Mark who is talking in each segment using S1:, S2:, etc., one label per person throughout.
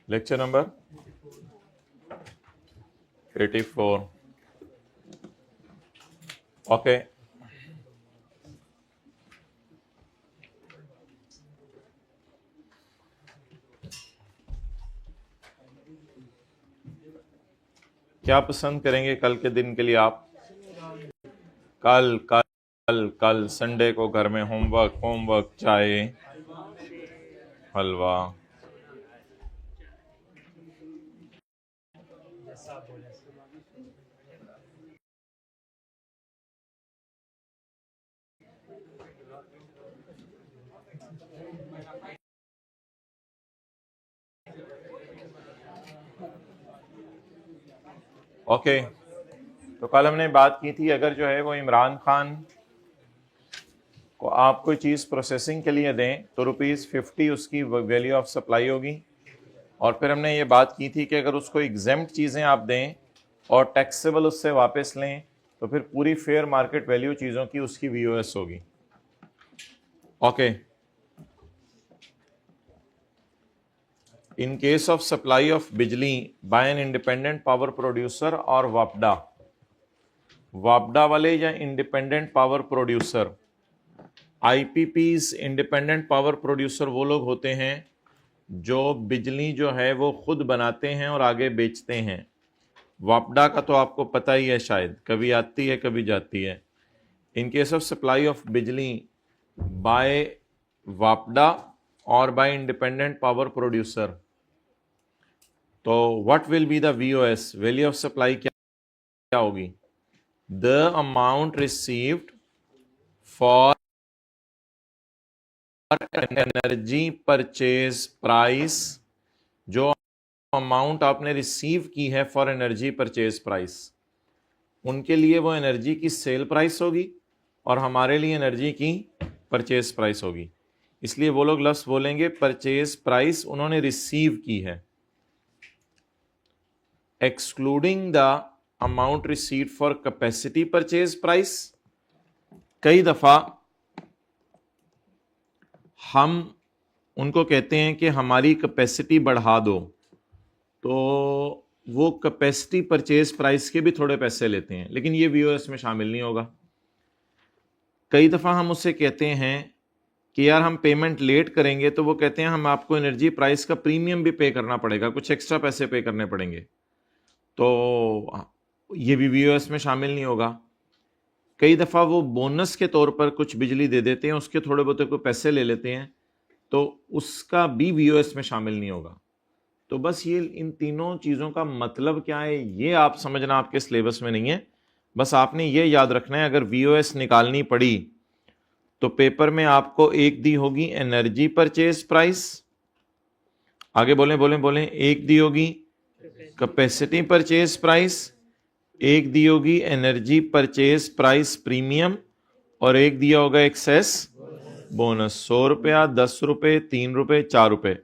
S1: Lecture number 84। Okay, क्या पसंद करेंगे कल के दिन के लिए आप? कल कल कल कल संडे को घर में होमवर्क चाय हलवा। ओके, तो कल हमने बात की थी, अगर जो है वो इमरान खान को आप कोई चीज़ प्रोसेसिंग के लिए दें तो ₹50 उसकी वैल्यू ऑफ सप्लाई होगी। और फिर हमने ये बात की थी कि अगर उसको एग्जेम्प्ट चीज़ें आप दें और टैक्सेबल उससे वापस लें तो फिर पूरी फेयर मार्केट वैल्यू चीज़ों की उसकी VOS होगी। Okay, in case of supply of बिजली by an independent power producer और वापडा वाले या independent power producer, IPPs independent power producer वो लोग होते हैं जो बिजली जो है वो खुद बनाते हैं और आगे बेचते हैं। वापडा का तो आपको पता ही है, शायद कभी आती है कभी जाती है। इन केस ऑफ सप्लाई ऑफ बिजली बाय वापडा और बाय इंडिपेंडेंट पावर प्रोड्यूसर, तो what will be the VOS, value of supply क्या होगी? The amount received for energy purchase price, जो अमाउंट आपने रिसीव की है फॉर एनर्जी परचेज प्राइस, उनके लिए वो एनर्जी की सेल प्राइस होगी और हमारे लिए एनर्जी की परचेज प्राइस होगी। इसलिए वो लोग लफ्ज़ बोलेंगे परचेज प्राइस उन्होंने रिसीव की है, excluding the amount received for capacity purchase price. कई दफा हम उनको कहते हैं कि हमारी कैपेसिटी बढ़ा दो, तो वो कैपेसिटी परचेज प्राइस के भी थोड़े पैसे लेते हैं, लेकिन ये VOS में शामिल नहीं होगा। कई दफ़ा हम उससे कहते हैं कि यार हम पेमेंट लेट करेंगे, तो वो कहते हैं हम आपको एनर्जी प्राइस का प्रीमियम भी पे करना पड़ेगा, कुछ एक्स्ट्रा पैसे पे करने पड़ेंगे, तो ये भी VOS में शामिल नहीं होगा। कई दफ़ा वो बोनस के तौर पर कुछ बिजली दे देते हैं, उसके थोड़े बहुत कोई पैसे ले लेते हैं, तो उसका भी VOS में शामिल नहीं होगा। तो बस ये इन तीनों चीज़ों का मतलब क्या है ये आप समझना आपके सिलेबस में नहीं है, बस आपने ये याद रखना है। अगर VOS निकालनी पड़ी तो पेपर में आपको एक दी होगी एनर्जी परचेज प्राइस, आगे बोलें बोलें बोलें, एक दी होगी कैपेसिटी परचेज प्राइस, एक दी होगी एनर्जी परचेज प्राइस प्रीमियम, और एक दिया होगा एक्सेस बोनस। 100 रुपया, 10 रुपये, 3 रुपये, 4 रुपये।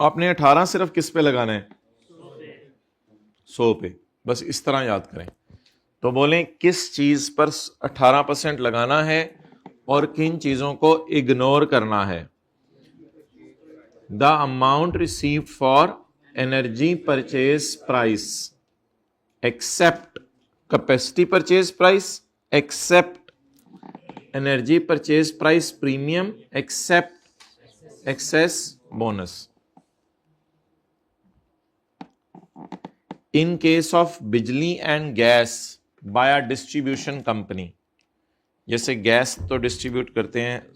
S1: आपने 18 सिर्फ किस पे लगाना है? 100 पे। बस इस तरह याद करें। तो बोलें किस चीज पर 18% लगाना है और किन चीजों को इग्नोर करना है। The amount received for energy purchase price except capacity purchase price, except energy purchase price premium, except excess bonus. In case of बिजली and gas by a distribution company, जैसे गैस तो डिस्ट्रीब्यूट करते हैं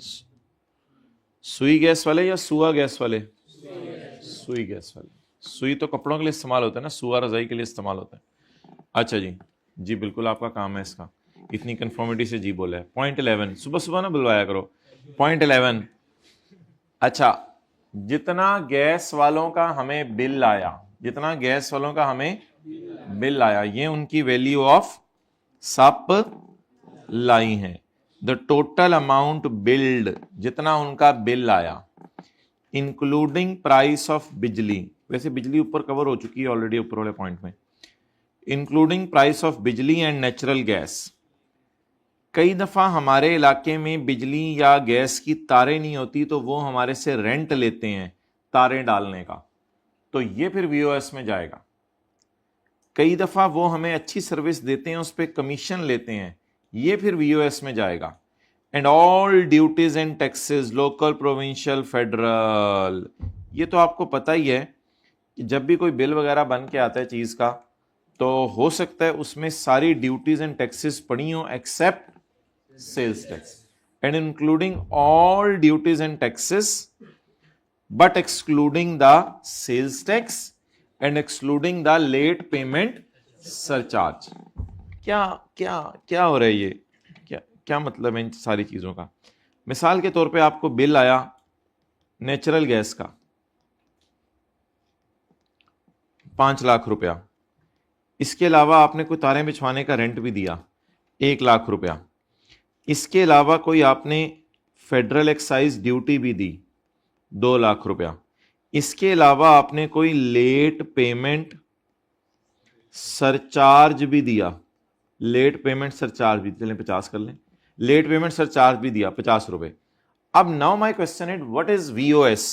S1: सुई gas वाले या सुआ gas वाले? सुई गैस वाले। सुई तो कपड़ों के लिए इस्तेमाल होता है ना, सुआ रजाई के लिए इस्तेमाल होता है। अच्छा जी, जी बिल्कुल आपका काम है इसका, इतनी कंफर्मिटी से जी बोला है। पॉइंट 11, सुबह सुबह ना बुलवाया करो। पॉइंट 11, अच्छा, जितना गैस वालों का हमें बिल आया, जितना गैस वालों का हमें बिल आया, ये उनकी वैल्यू ऑफ सप्लाई है। द टोटल अमाउंट बिल्ड, जितना उनका बिल आया, इंक्लूडिंग प्राइस ऑफ बिजली, वैसे बिजली ऊपर कवर हो चुकी है ऑलरेडी ऊपर वाले पॉइंट में, इंक्लूडिंग प्राइस ऑफ बिजली एंड नेचुरल गैस। कई दफा हमारे इलाके में बिजली या गैस की तारें नहीं होती, तो वो हमारे से रेंट लेते हैं तारें डालने का। तो ये फिर वीओएस में जाएगा। कई दफा वो हमें अच्छी सर्विस देते हैं, उस पर कमीशन लेते हैं, ये फिर वीओएस में जाएगा। And all duties and taxes, local, provincial, federal, ये तो आपको पता ही है कि जब भी कोई बिल वगैरह बन के आता है चीज का, तो हो सकता है उसमें सारी ड्यूटीज एंड टैक्सेस पड़ी हो except sales tax, and including all duties and taxes but excluding the sales tax and excluding the late payment surcharge. क्या क्या क्या हो रहा है ये? क्या क्या मतलब है इन सारी चीजों का? मिसाल के तौर पे आपको बिल आया नेचुरल गैस का 5 लाख रुपया, इसके अलावा आपने कोई तारें बिछवाने का रेंट भी दिया 1 लाख रुपया, इसके अलावा कोई आपने फेडरल एक्साइज ड्यूटी भी दी 2 लाख रुपया, इसके अलावा आपने कोई लेट पेमेंट सरचार्ज भी दिया, लेट पेमेंट सरचार्ज भी, चलें 50 कर लें, लेट पेमेंट सरचार्ज भी दिया 50 रुपए। अब now my question is what is VOS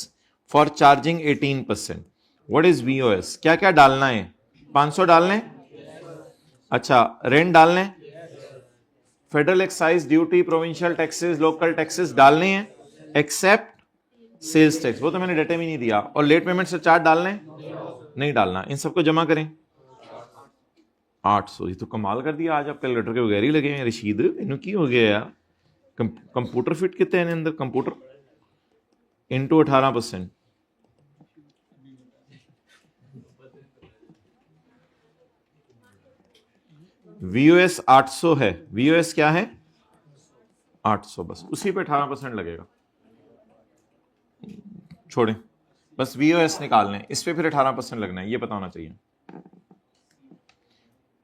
S1: for charging 18%? What is VOS? क्या क्या डालना है? 500 डालने? अच्छा, रेंट डालने, federal excise duty, provincial taxes, local taxes डालने हैं एक्सेप्ट सेल्स टैक्स, वो तो मैंने डेटा भी नहीं दिया। और लेट पेमेंट से चार्ज डालने? नहीं डालना। इन सबको जमा करें 800। ये तो कमाल कर दिया आज, आप कैलकुलेटर के बगैर ही लगे हैं रशीद, इन्हों की हो गया यार। कंप्यूटर फिट कितने हैं अंदर? कंप्यूटर इंटू 18%, वीओएस 800 है। वीओएस क्या है? 800, बस उसी पे 18% लगेगा। छोड़ें, बस वीओएस निकाल लें, इस पे फिर 18% लगना है, ये पता होना चाहिए।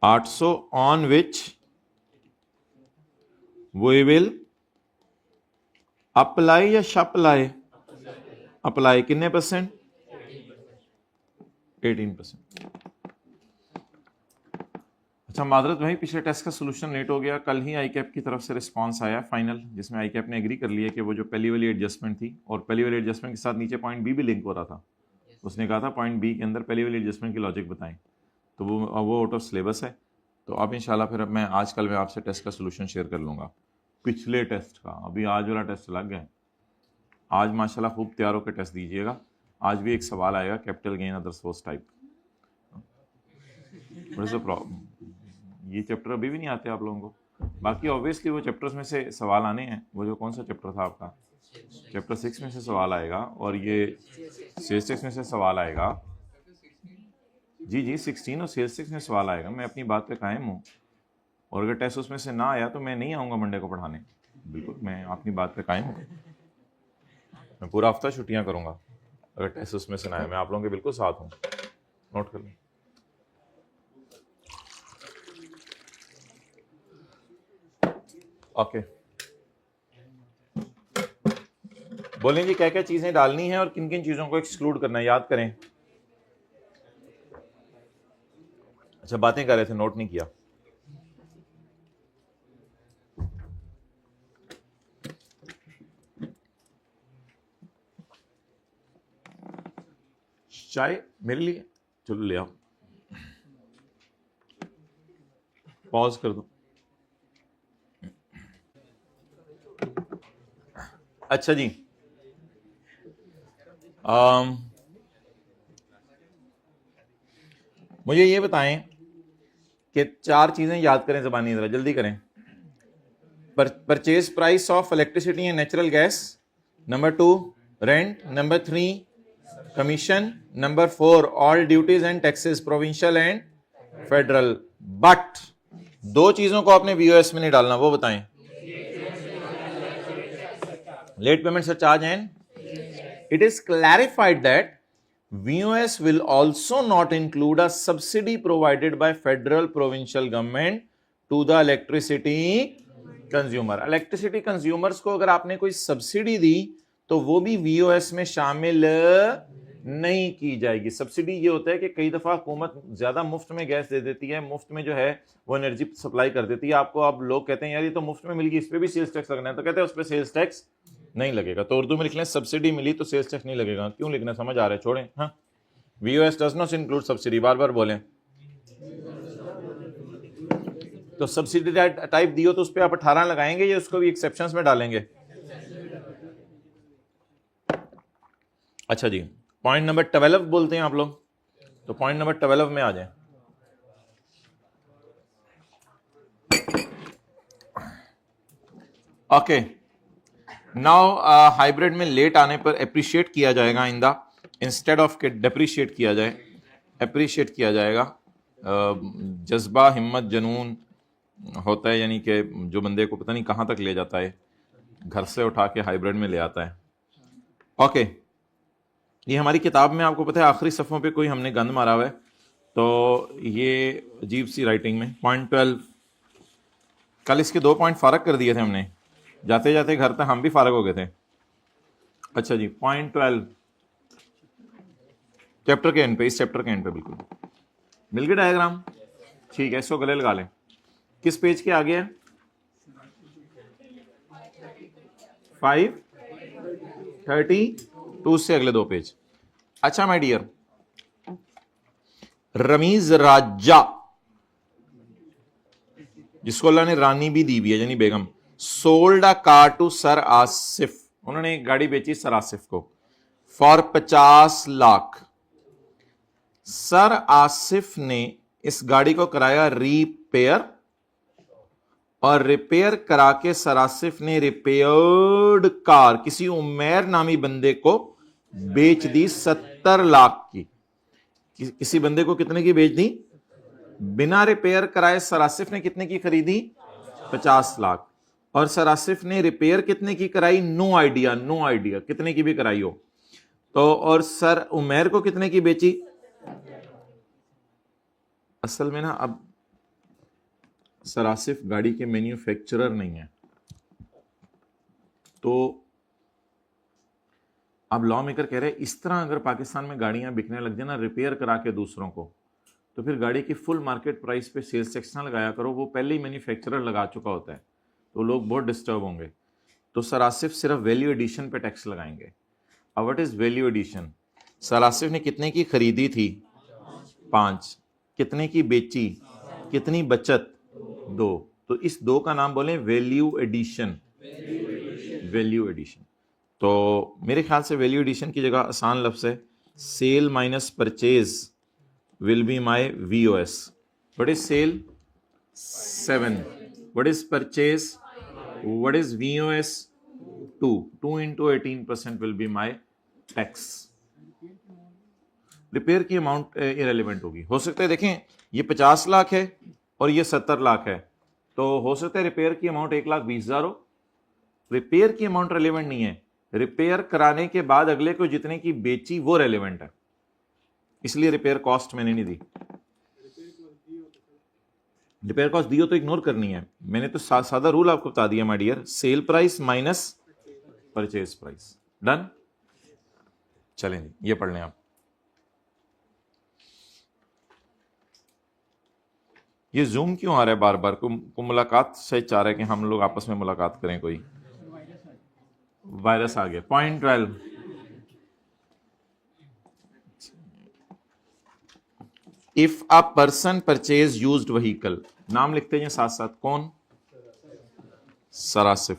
S1: 800 on which we will apply या शप्लाई? अप्लाई कितने परसेंट? 18%। अच्छा मादरत भाई, पिछले टेस्ट का सोल्यूशन लेट हो गया। कल ही आईकैप की तरफ से रिस्पांस आया फाइनल, जिसमें आईकैप ने एग्री कर लिया कि वो जो पहली वाली एडजस्टमेंट थी, और पहली वाली एडजस्टमेंट के साथ नीचे पॉइंट बी भी लिंक हो रहा था, उसने कहा था पॉइंट बी के अंदर पहली वाली एडजस्टमेंट की लॉजिक बताएं, तो वो आउट ऑफ सिलेबस है। तो अब इंशाल्लाह फिर मैं आज कल मैं आपसे टेस्ट का सोल्यूशन शेयर कर लूँगा पिछले टेस्ट का। अभी आज वाला टेस्ट लग गया, आज माशाल्लाह खूब तैयार होकर टेस्ट दीजिएगा। आज भी एक सवाल आएगा, capital gain other source type. What is the problem? ये चैप्टर अभी भी नहीं आते आप लोगों को। बाकी ऑब्वियसली वो चैप्टर्स में से सवाल आने हैं। वो जो कौन सा चैप्टर था आपका? चैप्टर 6 में से सवाल आएगा, और ये सेल्स टैक्स में से सवाल आएगा। जी 16 और सेल्स टैक्स में सवाल आएगा। मैं अपनी बात पे कायम हूँ, और अगर टेस्ट उसमें से ना आया तो मैं नहीं आऊँगा मंडे को पढ़ाने। बिल्कुल, मैं अपनी बात पे कायम हूँ। मैं पूरा हफ्ता छुट्टियाँ करूँगा अगर टेस्ट उसमें से ना आया। मैं आप लोगों के बिल्कुल साथ हूँ, नोट कर लें। ओके, बोलें जी क्या क्या चीजें डालनी है और किन किन चीजों को एक्सक्लूड करना है, याद करें। अच्छा, बातें कर रहे थे, नोट नहीं किया। चाय मेरे लिए? चलो ले आओ, पॉज कर दो। अच्छा जी, मुझे ये बताएं कि 4 चीजें याद करें, ज़बानी जरा जल्दी करें। Purchase price of electricity and natural gas, number 2 rent, number 3 commission, number 4 all duties and taxes provincial and federal. But 2 चीजों को आपने वीओएस में नहीं डालना, वो बताएं। Late payment surcharge and it is clarified that VOS will also not include a subsidy provided by federal provincial government to the electricity consumer. Electricity consumers को अगर आपने कोई सब्सिडी दी तो वो भी VOS में शामिल नहीं की जाएगी। सब्सिडी ये होता है कि कई दफा हुकूमत ज्यादा मुफ्त में गैस दे देती है, मुफ्त में जो है वो एनर्जी सप्लाई कर देती है आपको। अब लोग कहते हैं यार ये तो मुफ्त में मिल गई, इस पर भी सेल्स टैक्स लगना है, तो कहते हैं उस पर सेल्स टैक्स नहीं लगेगा। तो उर्दू में लिख लें सब्सिडी मिली तो सेल्स टैक्स नहीं लगेगा। क्यों लिखना, समझ आ रहा है? छोड़ें। हाँ, VOS does not include subsidy, बार बार बोलें। तो सब्सिडी टाइप दी हो तो उस पर आप 18 लगाएंगे या उसको भी एक्सेप्शंस में डालेंगे? अच्छा जी, पॉइंट नंबर 12 बोलते हैं आप लोग, तो पॉइंट नंबर 12 में आ जाए। ओके, नाउ हाइब्रिड में लेट आने पर अप्रिशिएट किया जाएगा आइंदा, इंस्टेड ऑफ के डेप्रिशिएट किया जाए, अप्रिशिएट किया जाएगा। जज्बा, हिम्मत, जुनून होता है, यानी कि जो बंदे को पता नहीं कहाँ तक ले जाता है, घर से उठा के हाइब्रिड में ले आता है। ओके, ये हमारी किताब में आपको पता है आखिरी सफ़ों पे कोई हमने गंद मारा हुआ है, तो ये अजीब सी राइटिंग में। पॉइंट 12, कल इसके 2 पॉइंट फारग कर दिए थे हमने, जाते जाते घर तक हम भी फारग हो गए थे। अच्छा जी, पॉइंट 12 चैप्टर के एंड पे, इस चैप्टर के एंड पे बिल्कुल मिल गया डायग्राम, ठीक है, इसको गले लगा लें। किस पेज के आगे है? 532 से अगले 2 पेज। अच्छा माय डियर, रमीज राजा, जिसको अल्लाह ने रानी भी दी हुई है यानी बेगम, sold a car to sir Asif, उन्होंने एक गाड़ी बेची सर आसिफ को फॉर 50 लाख। सर आसिफ ने इस गाड़ी को कराया रिपेयर, और रिपेयर करा के सर आसिफ ने रिपेयर्ड कार किसी उमैर नामी बंदे को बेच दी 70 लाख की। किसी बंदे को कितने की बेच दी? बिना रिपेयर कराए सर आसिफ ने कितने की खरीदी? 50 लाख। और सर आसिफ ने रिपेयर कितने की कराई? नो आइडिया, नो आइडिया कितने की भी कराई हो तो। और सर उमैर को कितने की बेची? असल में ना, अब सर आसिफ गाड़ी के मैन्युफैक्चरर नहीं है, तो अब लॉ मेकर कह रहे हैं इस तरह अगर पाकिस्तान में गाड़ियां बिकने लग जाए ना रिपेयर करा के दूसरों को, तो फिर गाड़ी की फुल मार्केट प्राइस पे सेल्स टैक्स ना लगाया करो, वो पहले ही मैन्युफैक्चरर लगा चुका होता है, तो लोग बहुत डिस्टर्ब होंगे। तो सर आसिफ सिर्फ वैल्यू एडिशन पे टैक्स लगाएंगे। अब what is value addition? Sir Asif ने कितने की खरीदी थी? 5। कितने की बेची? कितनी बचत? 2। तो इस 2 का नाम बोलें वैल्यू एडिशन। Value addition. तो मेरे ख्याल से वैल्यू एडिशन की जगह आसान लफ्ज़ है sale minus purchase will be my VOS. What is sale? 7. What is purchase? What is VOS? 2. 2 into 18% will be my tax. Repair की अमाउंट इरेलीवेंट होगी। हो सकता है देखें ये 50 लाख है और ये 70 लाख है, तो हो सकता है रिपेयर की अमाउंट 1,20,000 हो। रिपेयर की अमाउंट रेलिवेंट नहीं है, रिपेयर कराने के बाद अगले को जितने की बेची वो रेलिवेंट है, इसलिए रिपेयर कॉस्ट मैंने नहीं दी। रिपेयर कॉस्ट दी हो तो इग्नोर करनी है, मैंने तो सादा रूल आपको बता दिया my dear, sale price minus purchase price. Done? चलें जी, ये पढ़ लें आप। ये जूम क्यों आ रहा है बार बार? को मुलाकात से चाह रहा है कि हम लोग आपस में मुलाकात करें, कोई वायरस आ गया। Point 12, if a person purchase used vehicle, नाम लिखते हैं साथ साथ, कौन? Sir Asif.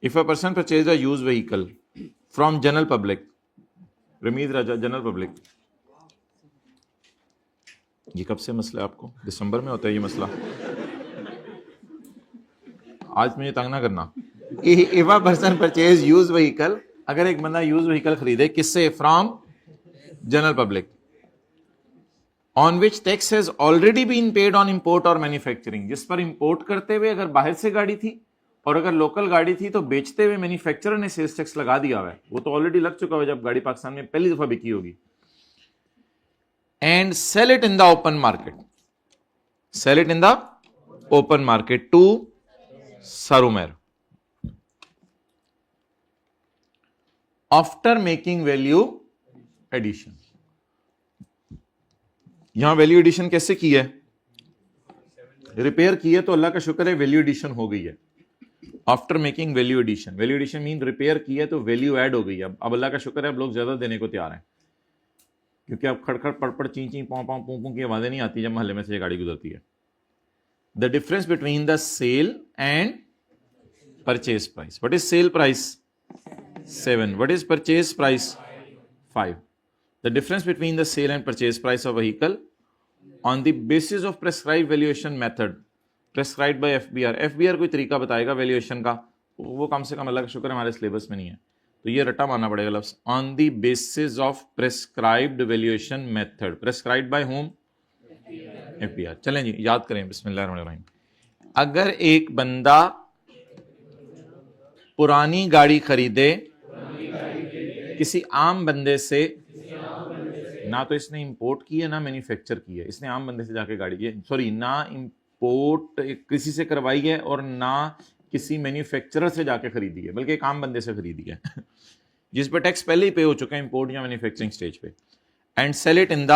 S1: If a person purchase a use vehicle from general public, Rameez Raja, general public. ये कब से मसला है आपको? दिसंबर में होता है ये मसला, आज मुझे तंग ना करना। If a person purchase use vehicle, अगर एक बंदा यूज व्हीकल खरीदे, किससे? From general public, on which tax has already been paid on import और मैन्युफैक्चरिंग, जिस पर इंपोर्ट करते हुए अगर बाहर से गाड़ी थी और अगर लोकल गाड़ी थी तो बेचते हुए मैन्युफैक्चरर ने सेल्स टैक्स लगा दिया हुआ है, वो तो ऑलरेडी लग चुका है जब गाड़ी पाकिस्तान में पहली दफा बिकी होगी। And sell it in the open market, sell it in the open market to sir Umair after making value addition. यहां वैल्यू एडिशन कैसे की है? रिपेयर की है तो अल्लाह का शुक्र है वैल्यू एडिशन हो गई है। After making value addition, value addition mean repair किया है तो वैल्यू ऐड हो गई। अब अल्लाह का शुक्र है अब लोग ज्यादा देने को तैयार हैं, क्योंकि अब खड़खड़ पड़पड़ ची ची पाँव पाँव पूँ की आवाजें नहीं आती जब मोहल्ले में से ये गाड़ी गुजरती है। The difference between the sale and purchase price, what is sale price 7, what is purchase price 5। The difference between the sale and purchase price of vehicle on the basis of prescribe valuation method prescribe by FBR. FBR कोई तरीका बताएगा valuation का, वो कम से कम अल्लाह का शुक्र हमारे syllabus में नहीं है, तो ये रट्टा मानना पड़ेगा लफ्ज। On the basis of prescribed valuation method, prescribed by home FBR. चलें जी याद करें, बिस्मिल्लाहिर्रहमानिर्रहीम। अगर एक बंदा पुरानी गाड़ी खरीदे किसी आम बंदे से, ना तो इसने इंपोर्ट की है ना मैन्युफैक्चर की है, इसने आम बंदे से जाके गाड़ी की, सॉरी ना इंपोर्ट किसी से करवाई है और ना किसी मैन्युफैक्चरर से जाके खरीदी है, बल्कि एक आम बंदे से खरीदी है जिस पर टैक्स पहले ही पे हो चुका है इंपोर्ट या मैन्युफैक्चरिंग स्टेज पे। And sell it in the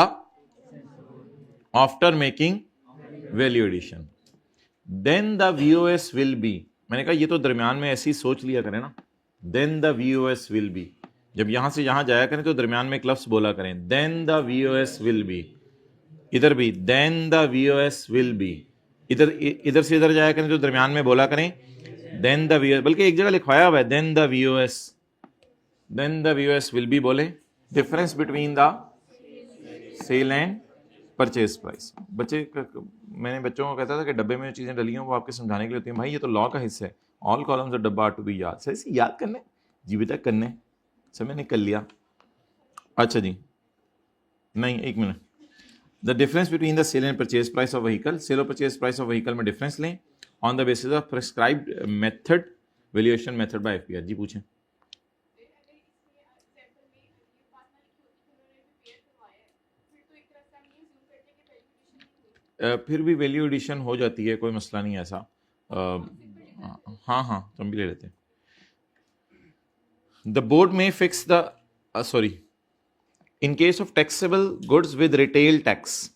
S1: after making value addition, then the VOS will be. मैंने कहा ये तो दरमियान में ऐसी सोच लिया करें ना, then the VOS will B, जब यहां से यहां जाया करें तो दरमियान में एक लफ्ज बोला करें, then the VOS will B. इधर भी then the VOS will B, इधर से इधर जाया करें तो दरमियान में बोला करें देन द वीओएस, बल्कि एक जगह लिखवाया हुआ है then the VOS will be बोले। Difference between the sale and purchase price. मैंने बच्चों को कहता था कि डब्बे में जो चीजें डली हों वो आपके समझाने के लिए होती हैं, भाई ये तो लॉ का हिस्सा है, ऑल कॉलम्स ऑफ डब्बा आर टू बी याद, सही याद करने जी बेटा करने से मैंने कर लिया। अच्छा जी नहीं एक minute, the difference between the sale and purchase price of vehicle, sale और परचेज प्राइस ऑफ व्हीकल में डिफरेंस लें on the basis of prescribed method valuation method by FBR. जी पूछें। फिर भी वैल्यू एडिशन हो जाती है, कोई मसला नहीं है ऐसा। हाँ हाँ तुम भी ले लेते हैं। द बोर्ड में fix the sorry in case of taxable goods with retail tax,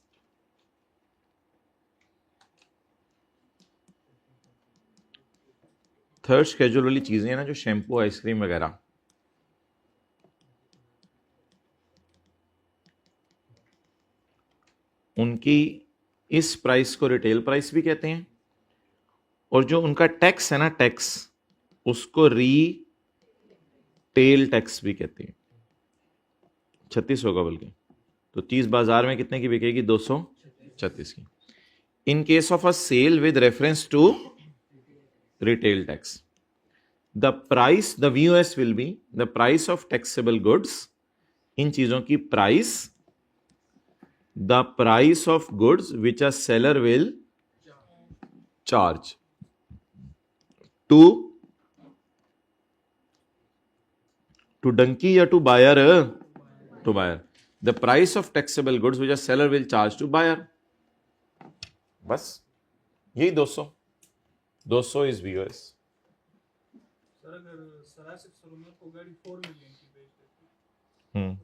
S1: third schedule वाली चीजें हैं ना, जो शैम्पू आइसक्रीम वगैरह, उनकी इस प्राइस को रिटेल प्राइस भी कहते हैं, और जो उनका टैक्स है ना टैक्स, उसको रीटेल टैक्स भी कहते हैं। 36 होगा बल्कि, तो 30 बाजार में कितने की बिकेगी 236 की। In case of a sale with reference to retail tax, the price the VOS will be the price of taxable goods, इन चीजों की price, the price of goods which a seller will charge to donkey या to buyer, to buyer, the price of taxable goods which a seller will charge to buyer। बस यही 200 is VOS।
S2: Sir अगर सरासिक showroom को गाड़ी 4 million की बेच देती,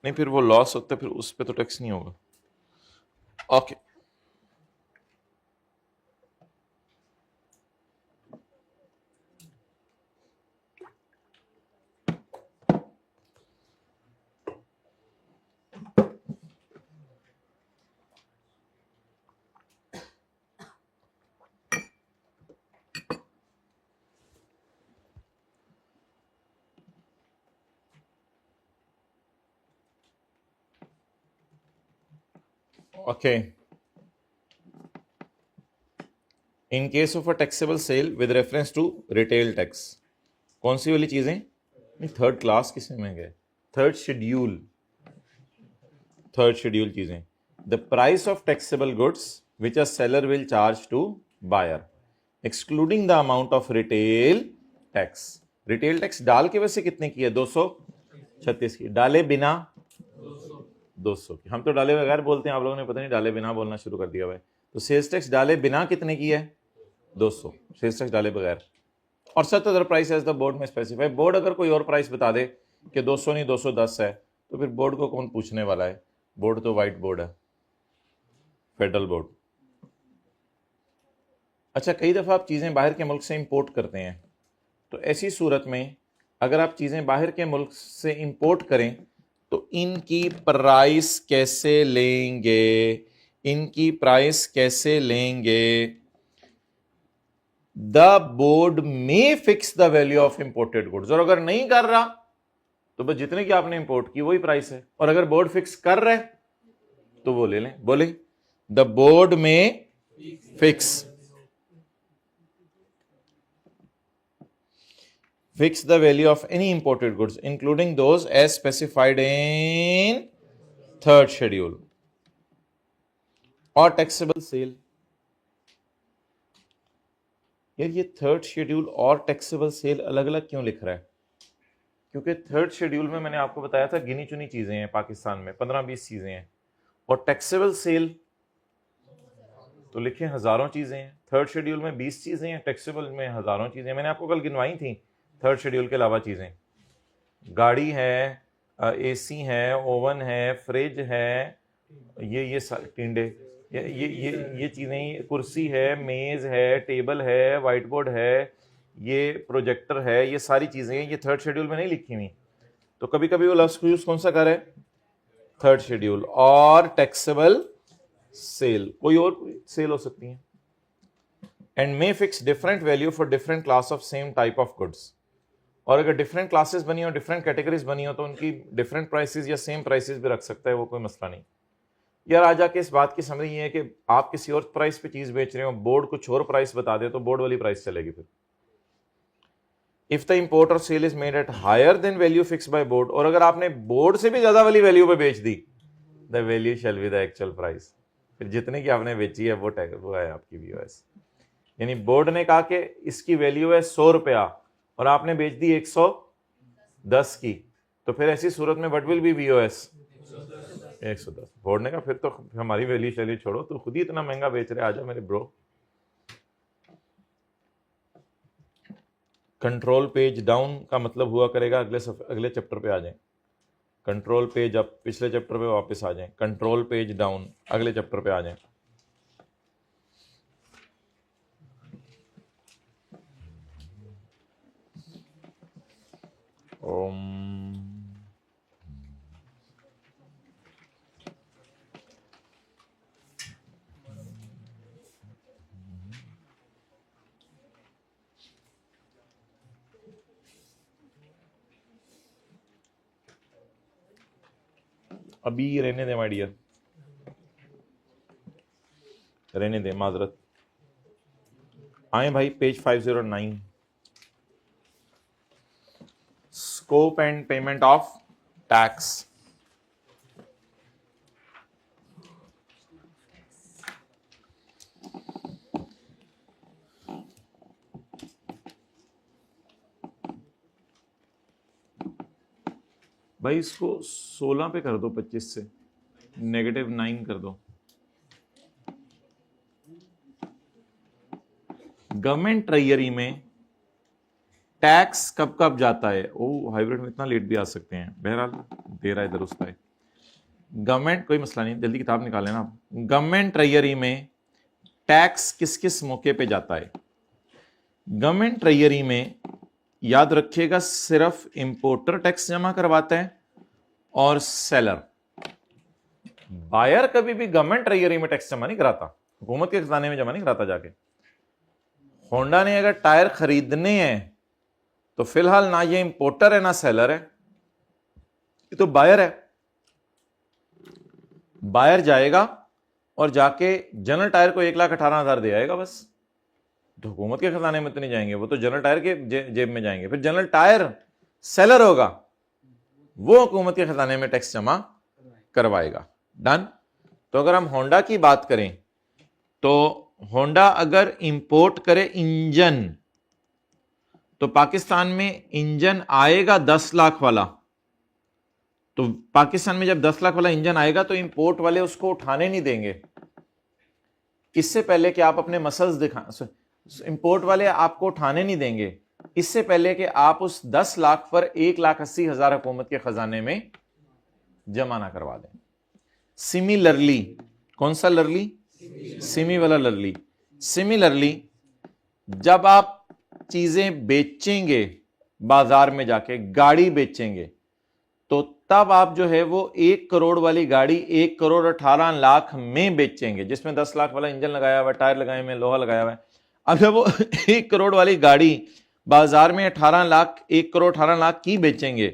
S1: नहीं फिर वो लॉस होता है, फिर उस पर तो टैक्स नहीं होगा। Okay okay in case of a taxable sale with reference to retail tax, कौन सी वाली चीजें, थर्ड क्लास किसमें में गए, थर्ड शेड्यूल चीजें। The price of taxable goods which a seller will charge to buyer excluding the amount of retail tax. Retail tax डाल के वैसे कितने की है 236 की, डाले बिना 200 की। हम तो डाले बगैर बोलते हैं, आप लोगों ने पता नहीं डाले बिना बोलना शुरू कर दिया हुआ है। तो सेल्स टैक्स डाले बिना कितने की है 200, सेल्स टैक्स डाले बगैर। Or such other price as the board may specify, board अगर कोई और प्राइस बता दे कि 200 नहीं 210 है, तो फिर बोर्ड को कौन पूछने वाला है, बोर्ड तो वाइट बोर्ड है, फेडरल बोर्ड। अच्छा, कई दफ़ा आप चीज़ें बाहर के मुल्क से इंपोर्ट करते हैं, तो ऐसी सूरत में अगर आप चीज़ें बाहर के मुल्क से इंपोर्ट करें तो इनकी प्राइस कैसे लेंगे? इनकी प्राइस कैसे लेंगे? द बोर्ड में fix the value of imported goods. और अगर नहीं कर रहा तो बस जितने की आपने इंपोर्ट की वही प्राइस है, और अगर बोर्ड फिक्स कर रहा है तो वो ले लें। बोले द बोर्ड में fix the value of any imported goods including those as specified in third schedule or taxable sale। यार ये थर्ड शेड्यूल और टैक्सेबल सेल अलग अलग क्यों लिख रहा है? क्योंकि थर्ड शेड्यूल में मैंने आपको बताया था गिनी चुनी चीजें हैं पाकिस्तान में, 15-20 चीजें हैं, और टैक्सेबल सेल तो लिखे हजारों चीजें हैं। थर्ड शेड्यूल में 20 चीजें हैं, टैक्सेबल में हजारों चीजें। मैंने आपको कल गिनवाई थी थर्ड शेड्यूल के अलावा चीजें। गाड़ी है, एसी है, ओवन है, फ्रिज है, ये टिंडे, ये चीजें, कुर्सी है, मेज है, टेबल है, व्हाइट बोर्ड है, ये प्रोजेक्टर है, ये सारी चीजें ये थर्ड शेड्यूल में नहीं लिखी हुई। तो कभी कभी वो लफ्ज यूज कौन सा कर है? Third schedule. और टैक्सेबल सेल, कोई और सेल हो सकती है। And may fix different value for different class of same type of goods. और अगर डिफरेंट क्लासेस बनी हो, डिफरेंट कैटेगरीज बनी हो, तो उनकी डिफरेंट प्राइसेस या सेम प्राइसेस भी रख सकता है, वो कोई मसला नहीं। यार आ जाके इस बात की समझ ये है कि आप किसी और प्राइस पे चीज बेच रहे हो, बोर्ड कुछ और प्राइस बता दे तो बोर्ड वाली प्राइस चलेगी फिर। If the import or sale is made at higher than value fix by board, और अगर आपने बोर्ड से भी ज्यादा वाली वैल्यू पे बेच दी, the value shall be the actual price. फिर जितने की आपने बेची है वो है आपकी वीओएस। यानी बोर्ड ने कहा कि इसकी वैल्यू है 100 रुपया और आपने बेच दी 110 की, तो फिर ऐसी सूरत में what will be VOS? 110। Board ने कहा फिर तो हमारी वैल्यू शैल्यू छोड़ो, तो खुद ही इतना महंगा बेच रहे, आजा मेरे ब्रो। कंट्रोल पेज डाउन का मतलब हुआ करेगा अगले चैप्टर पे आ जाएं। कंट्रोल पेज अप, पिछले चैप्टर पे वापस आ जाएं। कंट्रोल पेज डाउन, अगले चैप्टर पे आ जाएं। अभी रहने दे माय डियर, रहने दे, माजरत। आए भाई page 509, scope and payment of tax. भाई इसको 16 पे कर दो, 25 से -9 कर दो। गवर्नमेंट ट्रेजरी में टैक्स कब कब जाता है? ओ हाइब्रिड में इतना लेट भी आ सकते हैं, बहरहाल दे रहा है दुरुस्त है। गवर्नमेंट, कोई मसला नहीं, जल्दी किताब निकाल लेना आप। गवर्नमेंट ट्रेजरी में टैक्स किस किस मौके पे जाता है? गवर्नमेंट ट्रेजरी में याद रखिएगा सिर्फ इंपोर्टर टैक्स जमा करवाता है और सेलर। बायर कभी भी गवर्नमेंट ट्रेजरी में टैक्स जमा नहीं कराता, हुकूमत के खजाने में जमा नहीं कराता जाके। होंडा ने अगर टायर खरीदने हैं तो फिलहाल ना ये इंपोर्टर है ना सेलर है, ये तो बायर है। बायर जाएगा और जाके जनरल टायर को 1,18,000 दे आएगा बस, तो हुकूमत के खजाने में तो नहीं जाएंगे, वो तो जनरल टायर के जेब में जाएंगे। फिर जनरल टायर सेलर होगा, वो हुकूमत के खजाने में टैक्स जमा करवाएगा। डन। तो अगर हम होंडा की बात करें तो होंडा अगर इंपोर्ट करे इंजन, तो पाकिस्तान में इंजन आएगा 10 लाख वाला, तो पाकिस्तान में जब 10 लाख वाला इंजन आएगा तो इंपोर्ट वाले उसको उठाने नहीं देंगे। इससे पहले कि आप अपने मसल्स दिखा, इंपोर्ट वाले आपको उठाने नहीं देंगे, इससे पहले कि आप उस 10 लाख पर 1,80,000 हुकूमत के खजाने में जमा ना करवा दें। सिमिलरली, कौन सा लरली? सिमी वाला लरली। सिमिलरली जब आप चीजें बेचेंगे बाजार में जाके, गाड़ी बेचेंगे, तो तब आप जो है वो 1 करोड़ वाली गाड़ी 1,18,00,000 में बेचेंगे, जिसमें 10 लाख वाला इंजन लगाया हुआ है, टायर लगाए हुए, लोहा लगाया हुआ है। अब जब वो 1 करोड़ वाली गाड़ी बाजार में 18 लाख 1,18,00,000 की बेचेंगे,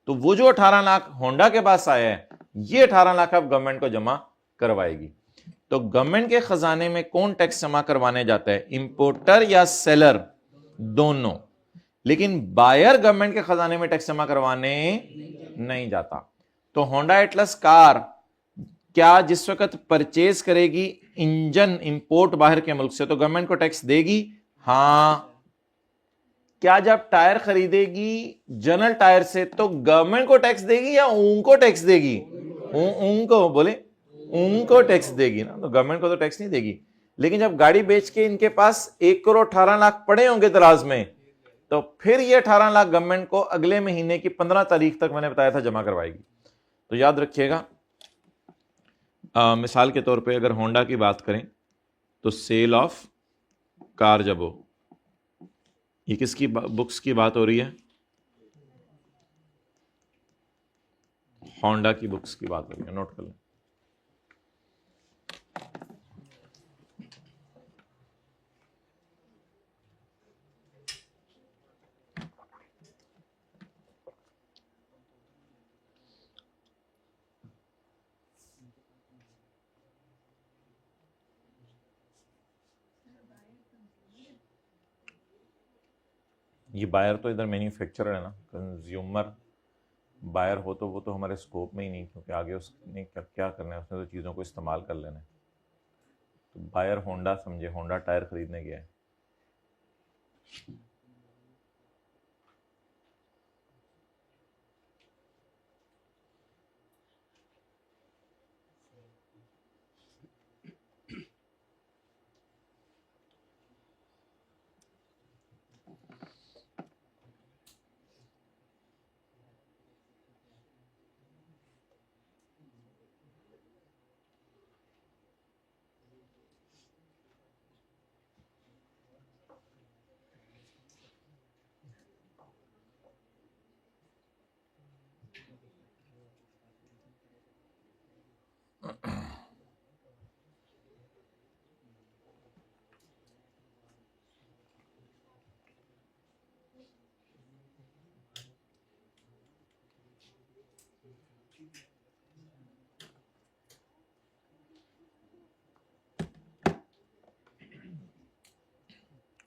S1: तो वो जो 18 लाख होंडा के पास आया है, ये 18 लाख अब गवर्नमेंट को जमा करवाएगी। तो गवर्नमेंट के खजाने में कौन टैक्स जमा करवाने जाता है, इंपोर्टर या सेलर? दोनों। लेकिन बायर गवर्नमेंट के खजाने में टैक्स जमा करवाने नहीं जाता। तो होंडा एटलस कार क्या जिस वक्त परचेज करेगी इंजन इंपोर्ट बाहर के मुल्क से, तो गवर्नमेंट को टैक्स देगी? हां। क्या जब टायर खरीदेगी जनरल टायर से, तो गवर्नमेंट को टैक्स देगी या उनको टैक्स देगी? उनको, बोले उनको टैक्स देगी ना, तो गवर्नमेंट को तो टैक्स नहीं देगी। लेकिन जब गाड़ी बेच के इनके पास 1,18,00,000 पड़े होंगे दराज में, तो फिर ये 18 लाख गवर्नमेंट को अगले महीने की 15 तारीख तक, मैंने बताया था, जमा करवाएगी। तो याद रखिएगा, मिसाल के तौर पे अगर होंडा की बात करें, तो सेल ऑफ कार जब हो, ये किसकी बुक्स की बात हो रही है? होंडा की बुक्स की बात हो रही है, नोट कर लें। ये बायर तो इधर मैन्युफैक्चरर है ना, कंज्यूमर बायर हो तो वो तो हमारे स्कोप में ही नहीं, क्योंकि आगे उसने क्या करना है, उसने तो चीज़ों को इस्तेमाल कर लेना है। तो बायर होंडा समझे, होंडा टायर खरीदने गया है।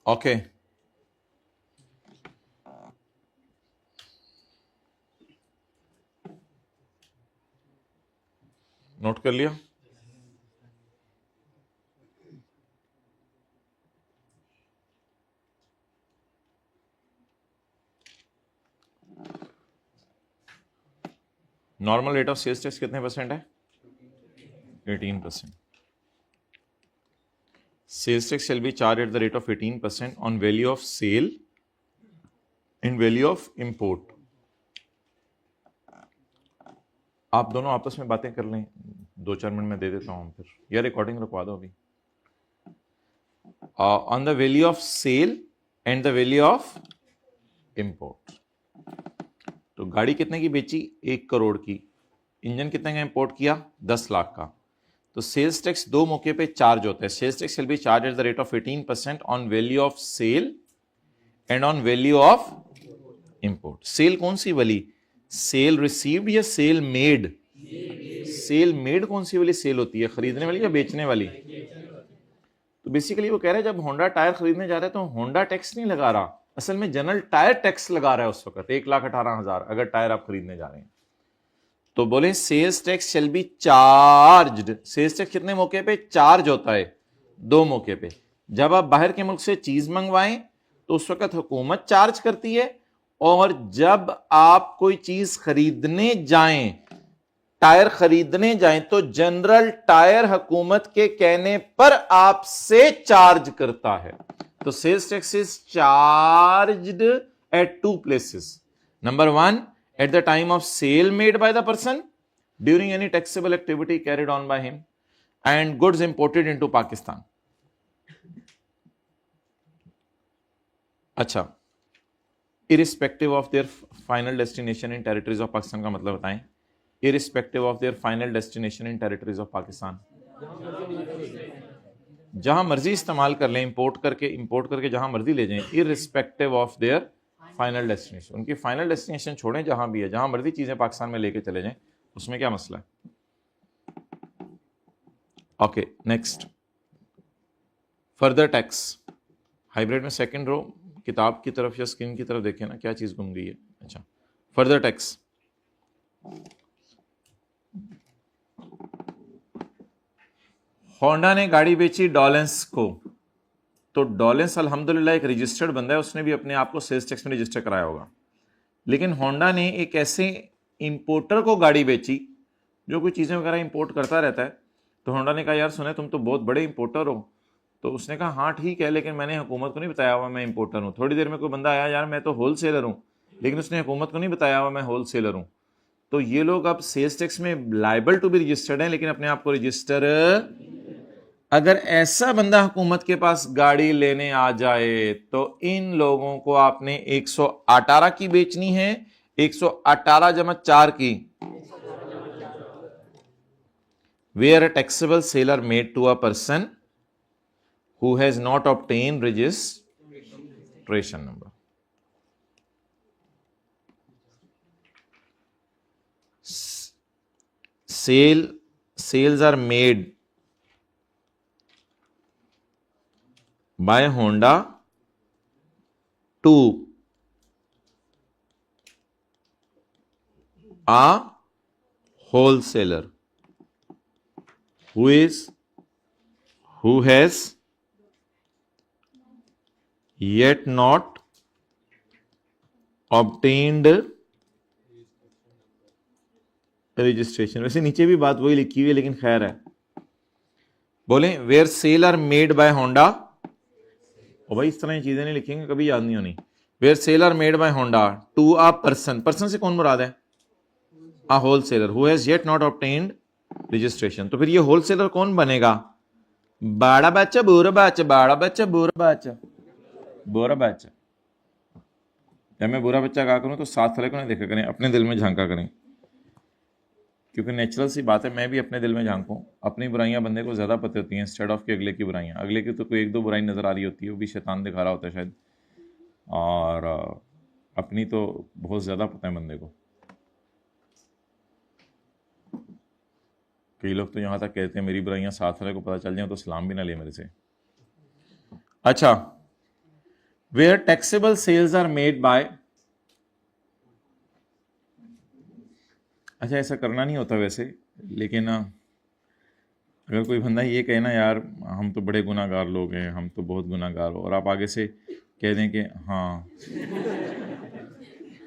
S1: ओके, नोट कर लिया? Normal rate of sales tax कितने परसेंट है? 18%। Sales tax shall be charged at the rate of 18% on value of sale and value of import। आप दोनों आपस में बातें कर लें, 2-4 मिनट में दे देता हूं, फिर या रिकॉर्डिंग रखवा दो अभी। On the value of sale and the value of import. तो गाड़ी कितने की बेची? 1 करोड़ की। इंजन कितने का इंपोर्ट किया? 10 लाख का। तो सेल्स टैक्स दो मौके पे चार्ज होता है। Sales tax will be charge at the rate of 18% on value of sale and on value of import. Sale कौन सी वाली? सेल रिसीव्ड या सेल मेड? सेल मेड कौन सी वाली सेल होती है, खरीदने वाली या बेचने वाली? तो बेसिकली वो कह रहे हैं जब होंडा टायर खरीदने जा रहे हैं तो होंडा टैक्स नहीं लगा रहा, असल में जनरल टायर टैक्स लगा रहा है उस वक्त 1,18,000 अगर टायर आप खरीदने जा रहे हैं। तो बोले sales tax shall be charged. Sales tax कितने मौके पे चार्ज होता है? 2 मौके पे। जब आप बाहर के मुल्क से चीज मंगवाएं तो उस वक्त हुकूमत चार्ज करती है, और जब आप कोई चीज खरीदने जाएं, टायर खरीदने जाएं, तो जनरल टायर हुकूमत के कहने पर आपसे चार्ज करता है। तो sales tax is charged at 2 places। Number 1, at the time of sale made by the person during any taxable activity carried on by him and goods imported into Pakistan। अच्छा, irrespective of their final destination in territories of Pakistan का मतलब बताएं। Irrespective of their final destination in territories of Pakistan, जहां मर्जी इस्तेमाल कर लें, import करके जहां मर्जी ले जाएं, irrespective of their final destination, उनकी फाइनल डेस्टिनेशन छोड़ें जहां भी है, जहां मर्जी चीजें पाकिस्तान में लेके चले जाएं, उसमें क्या मसला है। Okay, next, further tax. Hybrid में सेकंड रो किताब की तरफ या स्क्रीन की तरफ देखें ना, क्या चीज गुम गई है। अच्छा, फर्दर टैक्स। होंडा ने गाड़ी बेची डॉलेंस को, तो डॉलेंस अल्हम्दुलिल्लाह एक रजिस्टर्ड बंदा है, उसने भी अपने आप को सेल्स टैक्स में रजिस्टर कराया होगा। लेकिन होंडा ने एक ऐसे इंपोर्टर को गाड़ी बेची जो कोई चीज़ें वगैरह इंपोर्ट करता रहता है। तो होंडा ने कहा यार सुने तुम तो बहुत बड़े इंपोर्टर हो। तो उसने कहा हाँ ठीक है, लेकिन मैंने हुकूमत को नहीं बताया हुआ मैं इंपोर्टर हूँ। थोड़ी देर में कोई बंदा आया यार मैं तो होल सेलर हूँ, लेकिन उसने हुकूमत को नहीं बताया हुआ मैं होल सेलर हूँ। तो ये लोग अब सेल्स टैक्स में लाइबल टू बी रजिस्टर्ड हैं, लेकिन अपने आप को रजिस्टर। अगर ऐसा बंदा हुकूमत के पास गाड़ी लेने आ जाए तो इन लोगों को आपने 118 की बेचनी है, 118 जमा 4 की। Where a taxable seller made to a person who has not obtained registration number. Sales are made by Honda to a wholesaler who has yet not obtained registration. वैसे नीचे भी बात वही लिखी हुई है, लेकिन खैर है। बोले where sale are made by Honda, और भाई इस तरह की चीजें नहीं लिखेंगे कभी याद नहीं होनी। Where sale are made by Honda to a person, person से कौन मुराद है, a wholesaler who has yet not obtained registration. तो फिर ये होलसेलर कौन बनेगा, बाड़ा बच्चा बुरा बच्चा, बाड़ा बच्चा बुरा बच्चा, बुरा बच्चा। जब मैं बुरा बच्चा कहा करूं तो साथ वाले को नहीं देखा करें, अपने दिल में झांका करें, क्योंकि नेचुरल सी बात है मैं भी अपने दिल में झांकूं। अपनी बुराइयां बंदे को ज्यादा पता होती हैं इंस्टेड ऑफ कि अगले की बुराइयां। अगले की तो कोई एक दो बुराई नजर आ रही होती है, वो भी शैतान दिखा रहा होता है शायद, और अपनी तो बहुत ज्यादा पता है बंदे को। कई लोग तो यहां तक कहते हैं मेरी बुराइयां साथ वाले को पता चल जाए तो सलाम भी ना ले मेरे से। अच्छा, where taxable sales are made by, अच्छा ऐसा करना नहीं होता वैसे, लेकिन अगर कोई बंदा ये कहे ना यार हम तो बड़े गुनाहगार लोग हैं, हम तो बहुत गुनाहगार हो, और आप आगे से कह दें कि हाँ,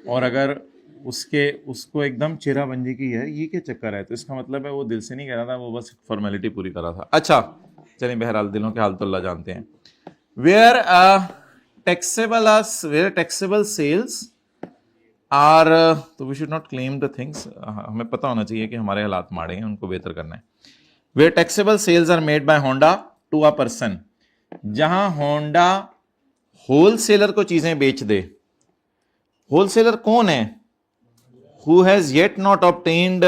S1: और अगर उसको एकदम चेहराबंदी की है ये क्या चक्कर है, तो इसका मतलब है वो दिल से नहीं कह रहा था, वो बस फॉर्मेलिटी पूरी कर रहा था। अच्छा चलिए, बहरहाल दिलों के हाल तो अल्लाह जानते हैं। वेयर टैक्सेबल सेल्स आर, तो we should not claim the things, हमें पता होना चाहिए कि हमारे हालात माड़े हैं, उनको बेहतर करना है। Where taxable sales are made by Honda to a person, जहां होंडा होलसेलर को चीजें बेच दे। होलसेलर कौन है, who has yet not obtained,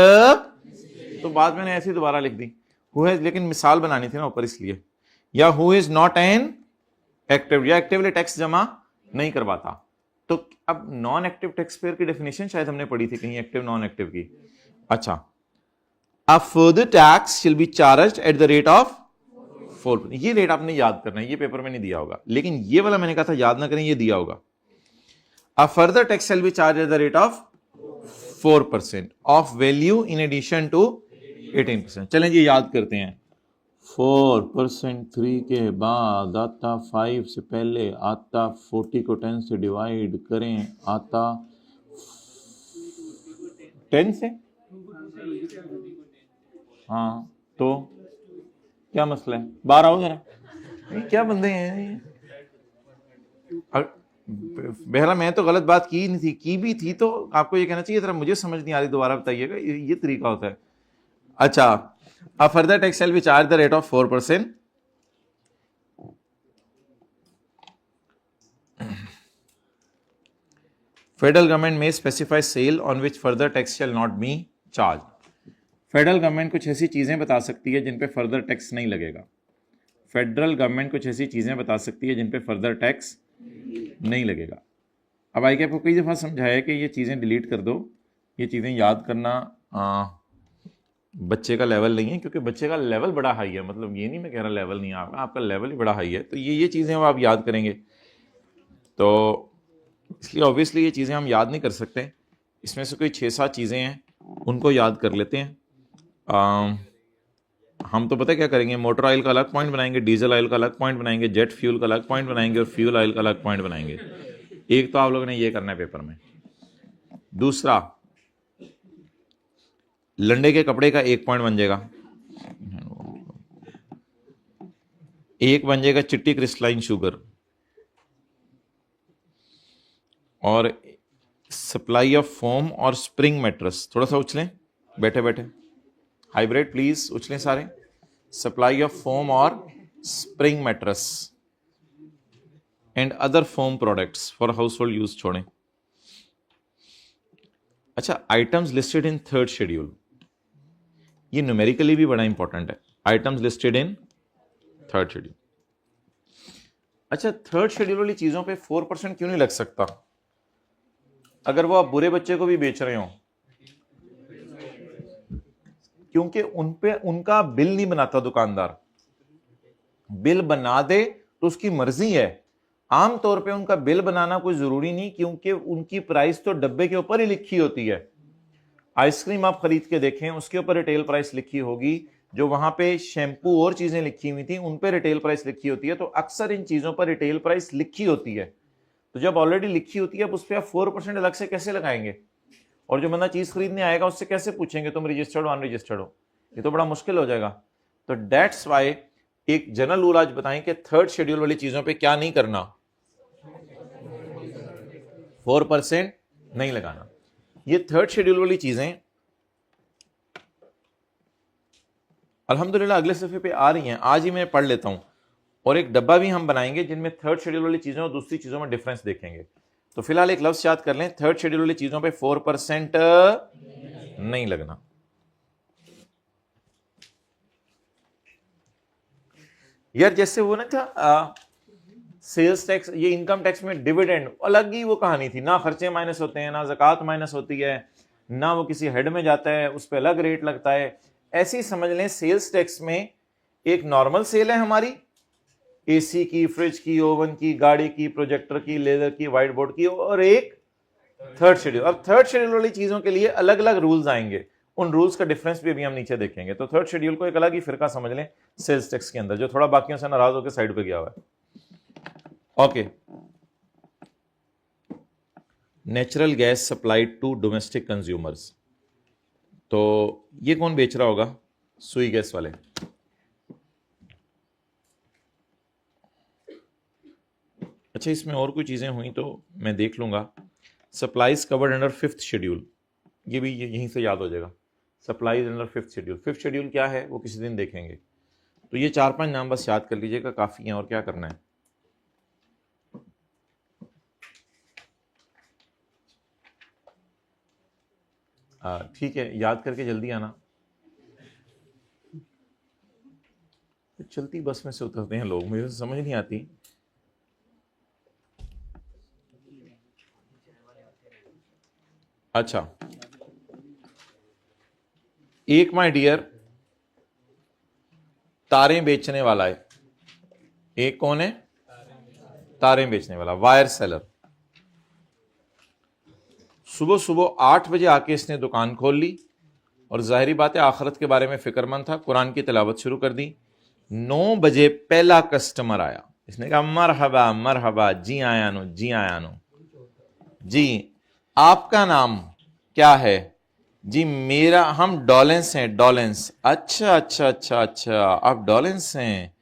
S1: तो बाद मैंने ऐसी दोबारा लिख दी हु हैज, लेकिन मिसाल बनानी थी ना ऊपर इसलिए, या who is not an active, या एक्टिवली टैक्स जमा नहीं करवाता। तो अब नॉन एक्टिव टैक्स पेयर की डेफिनेशन शायद हमने पढ़ी थी कहीं, एक्टिव नॉन एक्टिव की। अच्छा, अ further tax shall be charged at the rate of 4%। ये रेट आपने याद करना है, ये पेपर में नहीं दिया होगा, लेकिन ये वाला मैंने कहा था याद ना करें, ये दिया होगा। A further tax shall be charged at the rate of 4% of value in addition to 18%। चलें ये याद करते हैं। 4% 3 के बाद आता 5 से पहले आता 40 को 10 से डिवाइड करें, आता 10 से, हाँ तो क्या मसला है, 12 हो जरा, क्या बंदे हैं। बहरा मैं तो गलत बात की नहीं थी, की भी थी तो आपको ये कहना चाहिए जरा मुझे समझ नहीं आ रही, दोबारा बताइएगा, ये तरीका होता है। अच्छा, a further tax shall be charged the rate of 4%. Federal government में specify sale on which further tax shall not be charge. Federal government कुछ ऐसी चीज़ें बता सकती है जिन पे फर्दर टैक्स नहीं लगेगा। फेडरल गवर्नमेंट कुछ ऐसी चीज़ें बता सकती है जिन पे फर्दर टैक्स नहीं लगेगा। अब आई के आपको कई दफ़ा समझाया कि ये चीज़ें डिलीट कर दो, ये चीज़ें याद करना बच्चे का लेवल नहीं है, क्योंकि बच्चे का लेवल बड़ा हाई है। मतलब ये नहीं मैं कह रहा लेवल नहीं है आपका लेवल ही बड़ा हाई है। तो ये चीज़ें आप याद करेंगे, तो इसलिए ऑब्वियसली ये चीज़ें हम याद नहीं कर सकते। इसमें से कोई 6-7 चीज़ें हैं, उनको याद कर लेते हैं। हम तो पता क्या करेंगे, मोटर ऑयल का अलग पॉइंट बनाएंगे, डीजल ऑयल का अलग पॉइंट बनाएंगे, जेट फ्यूल का अलग पॉइंट बनाएंगे और फ्यूल ऑयल का अलग पॉइंट बनाएंगे। एक तो आप लोगों ने ये करना है पेपर में। दूसरा, लंडे के कपड़े का एक पॉइंट बन जाएगा, एक बन जाएगा चिट्टी क्रिस्टलाइन शुगर, और सप्लाई ऑफ फोम और स्प्रिंग मैट्रेस। थोड़ा सा उछलें बैठे बैठे, हाइब्रिड प्लीज उछलें सारे। सप्लाई ऑफ फोम और spring mattress and other foam products for house hold use छोड़ें। अच्छा, items listed in third schedule, ये न्यूमेरिकली भी बड़ा इंपॉर्टेंट है। Items listed in third schedule. अच्छा, थर्ड शेड्यूल वाली चीजों पे 4% क्यों नहीं लग सकता अगर वो आप बुरे बच्चे को भी बेच रहे हो? क्योंकि उन पे उनका बिल नहीं बनाता दुकानदार। बिल बना दे तो उसकी मर्जी है। आमतौर पे उनका बिल बनाना कोई जरूरी नहीं, क्योंकि उनकी प्राइस तो डब्बे के ऊपर ही लिखी होती है। आइसक्रीम आप खरीद के देखें, उसके ऊपर रिटेल प्राइस लिखी होगी। जो वहां पे शैम्पू और चीजें लिखी हुई थी उन पे रिटेल प्राइस लिखी होती है। तो अक्सर इन चीजों पर रिटेल प्राइस लिखी होती है। तो जब ऑलरेडी लिखी होती है, अब उस पर आप 4% अलग से कैसे लगाएंगे? और जो बंदा चीज खरीदने आएगा उससे कैसे पूछेंगे तुम रजिस्टर्ड हो अनरजिस्टर्ड हो? ये तो बड़ा मुश्किल हो जाएगा। तो दैट्स वाई एक जनरल रूल आज बताएं कि थर्ड शेड्यूल वाली चीजों पे क्या नहीं करना, 4% नहीं लगाना। ये थर्ड शेड्यूल वाली चीजें अल्हम्दुलिल्लाह अगले सफ़े पे आ रही हैं। आज ही मैं पढ़ लेता हूं, और एक डब्बा भी हम बनाएंगे जिनमें थर्ड शेड्यूल वाली चीजों और दूसरी चीजों में डिफरेंस देखेंगे। तो फिलहाल एक लफ्ज याद कर लें, थर्ड शेड्यूल वाली चीजों पे 4% नहीं लगना। यार जैसे वो ना था सेल्स टैक्स, ये इनकम टैक्स में डिविडेंड, अलग ही वो कहानी थी। ना खर्चे माइनस होते हैं, ना ज़कात माइनस होती है, ना वो किसी हेड में जाता है, उस पर अलग रेट लगता है। ऐसे ही समझ लें, सेल्स टैक्स में एक नॉर्मल सेल है हमारी, एसी की, फ्रिज की, ओवन की, गाड़ी की, प्रोजेक्टर की, लेजर की, व्हाइट बोर्ड की, और एक थर्ड शेड्यूल। अब थर्ड शेड्यूल वाली चीजों के लिए अलग अलग रूल्स आएंगे। उन रूल्स का डिफरेंस भी अभी हम नीचे देखेंगे। तो थर्ड शेड्यूल को एक अलग ही फिरका समझ लें सेल्स टैक्स के अंदर, जो थोड़ा बाकियों से नाराज होकर साइड पे गया हुआ है। Okay, natural gas supplied to domestic consumers. तो ये कौन बेच रहा होगा? सुई गैस वाले। अच्छा, इसमें और कोई चीजें हुई तो मैं देख लूंगा। Supplies covered under 5th schedule, ये भी यहीं से याद हो जाएगा। Supplies under 5th schedule. 5th schedule क्या है वो किसी दिन देखेंगे। तो ये 4-5 नाम बस याद कर लीजिएगा, काफी है। और क्या करना है? ठीक है, याद करके जल्दी आना। चलती बस में से उतरते हैं लोग, मुझे समझ नहीं आती। अच्छा, एक माय डियर तारें बेचने वाला है। एक कौन है? तारें बेचने वाला, वायर सेलर। सुबह सुबह 8 बजे आके इसने दुकान खोल ली, और जाहिरी बात है आखिरत के बारे में फिक्रमंद था, कुरान की तिलावत शुरू कर दी। 9 बजे पहला कस्टमर आया, इसने कहा मरहबा मरहबा, जी आया नो, जी आया नो। जी आपका नाम क्या है? जी मेरा, हम डॉलेंस हैं, डॉलेंस। अच्छा अच्छा अच्छा अच्छा, आप डॉलेंस हैं,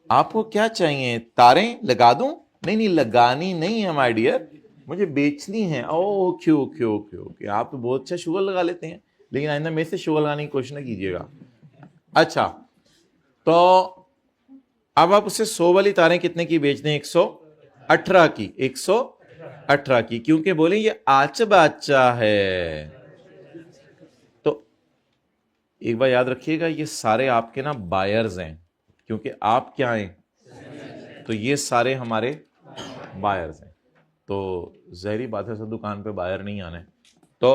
S1: आपको क्या चाहिए? तारें लगा दूं? नहीं नहीं, लगानी नहीं है माय डियर, मुझे बेचनी है। ओके ओके ओके ओके, आप तो बहुत अच्छा शुगर लगा लेते हैं, लेकिन आइंदा मेरे से शुगर लगाने की कोशिश ना कीजिएगा। अच्छा, तो अब आप उससे 100 वाली तारें कितने की बेच दें? 118 की। 100 18 की, क्योंकि बोले ये आच बाचा है। तो एक बार याद रखिएगा, ये सारे आपके ना बायर्स हैं, क्योंकि आप क्या हैं, तो ये सारे हमारे बायर्स हैं। तो जहरी बात है, सब दुकान पे बायर नहीं आने। तो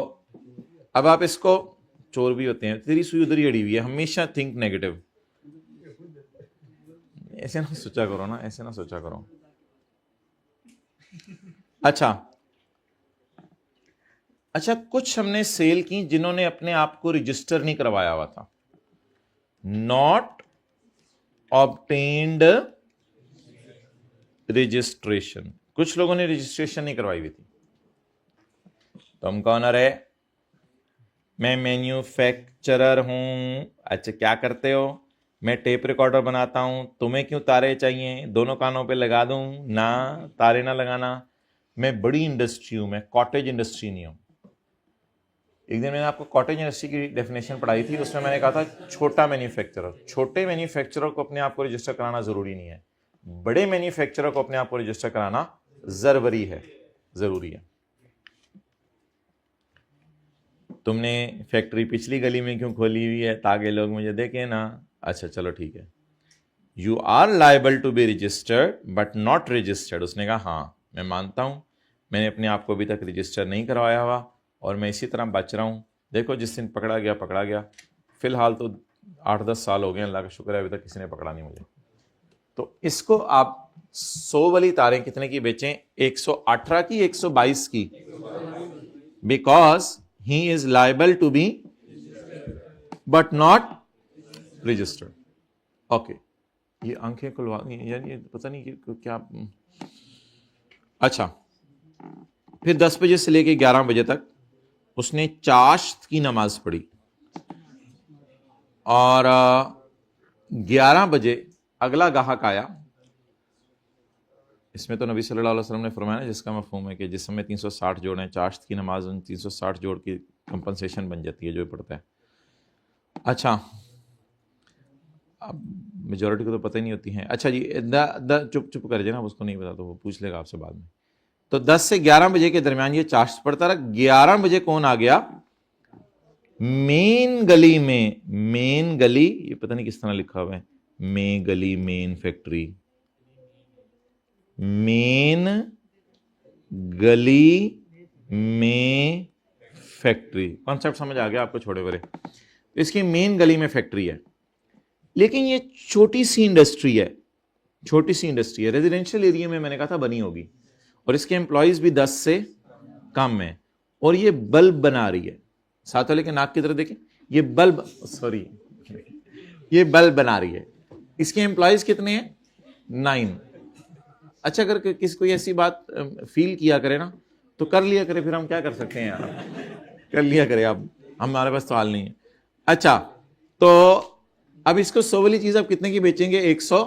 S1: अब आप इसको, चोर भी होते हैं, तेरी सुई उधर ही अड़ी हुई है, हमेशा थिंक नेगेटिव। ऐसे ना सोचा करो ना, ऐसे ना सोचा करो। अच्छा, कुछ हमने सेल की जिन्होंने अपने आप को रजिस्टर नहीं करवाया हुआ था, नॉट ऑब्टेन्ड रजिस्ट्रेशन। कुछ लोगों ने रजिस्ट्रेशन नहीं करवाई हुई थी। तुम कौन है? मैं मैन्युफैक्चरर हूं। अच्छा, क्या करते हो? मैं टेप रिकॉर्डर बनाता हूं। तुम्हें क्यों तारे चाहिए? दोनों कानों पे लगा दूं? ना, तारे ना लगाना। मैं बड़ी इंडस्ट्री हूं, मैं कॉटेज इंडस्ट्री नहीं हूं। एक दिन मैंने आपको कॉटेज इंडस्ट्री की डेफिनेशन पढ़ाई थी, उसमें मैंने कहा था छोटा मैन्युफैक्चरर। छोटे मैन्युफैक्चरर को अपने आप को रजिस्टर कराना जरूरी नहीं है, बड़े मैन्युफैक्चरर को अपने आप को रजिस्टर कराना जरूरी है। तुमने फैक्ट्री पिछली गली में क्यों खोली हुई है? ताकि लोग मुझे देखें ना। अच्छा चलो ठीक है। You are liable to be registered but not registered. उसने कहा हाँ मैं मानता हूं, मैंने अपने आप को अभी तक रजिस्टर नहीं करवाया हुआ और मैं इसी तरह बच रहा हूं। देखो जिस दिन पकड़ा गया। फिलहाल तो 8-10 साल हो गए, अल्लाह का शुक्र है अभी तक किसी ने पकड़ा नहीं मुझे। तो इसको आप 100 वाली तारें कितने की बेचें? 118 की, 122 की? Because he is liable to be but not registered. Okay, ये आंखें खुलवा यार, ये पता नहीं कि क्या। अच्छा, फिर 10 बजे से लेके 11 बजे तक उसने चाश्त की नमाज पढ़ी और 11 बजे अगला गाहक आया। इसमें तो नबी सल्लल्लाहु अलैहि वसल्लम ने फरमाया जिसका मफहूम है कि जिस समय 360 जोड़ हैं, चाश्त की नमाज उन 360 जोड़ की कंपनसेशन बन जाती है जो पढ़ता है। अच्छा, अब मेजॉरिटी को तो पता ही नहीं होती है। अच्छा जी, चुप कर जाए ना, उसको नहीं पता तो वो पूछ लेगा आपसे बाद में। तो 10 से 11 बजे के दरमियान ये चाश्त पढ़ता रहा। 11 बजे कौन आ गया? मेन गली में, मेन गली, ये पता नहीं किस तरह लिखा हुआ है, मेन गली, मेन फैक्ट्री, मेन गली में फैक्ट्री। कॉन्सेप्ट समझ आ गया आपको? छोड़े बड़े, इसकी मेन गली में फैक्ट्री है, लेकिन ये छोटी सी इंडस्ट्री है, रेजिडेंशियल एरिया में मैंने कहा था बनी होगी, और इसके एम्प्लॉयज भी 10 से कम है, और ये बल्ब बना रही है। साथ वाले के नाक की तरफ देखें, ये बल्ब, सॉरी, ये बल्ब बना रही है। इसके एम्प्लॉयज कितने हैं? 9। अच्छा, अगर किसी कोई ऐसी बात फील किया करे ना तो कर लिया करे, फिर हम क्या कर सकते हैं यार, कर लिया करे। अब हमारे पास सवाल नहीं है। अच्छा, तो अब इसको 100 वाली चीज आप कितने की बेचेंगे? 100।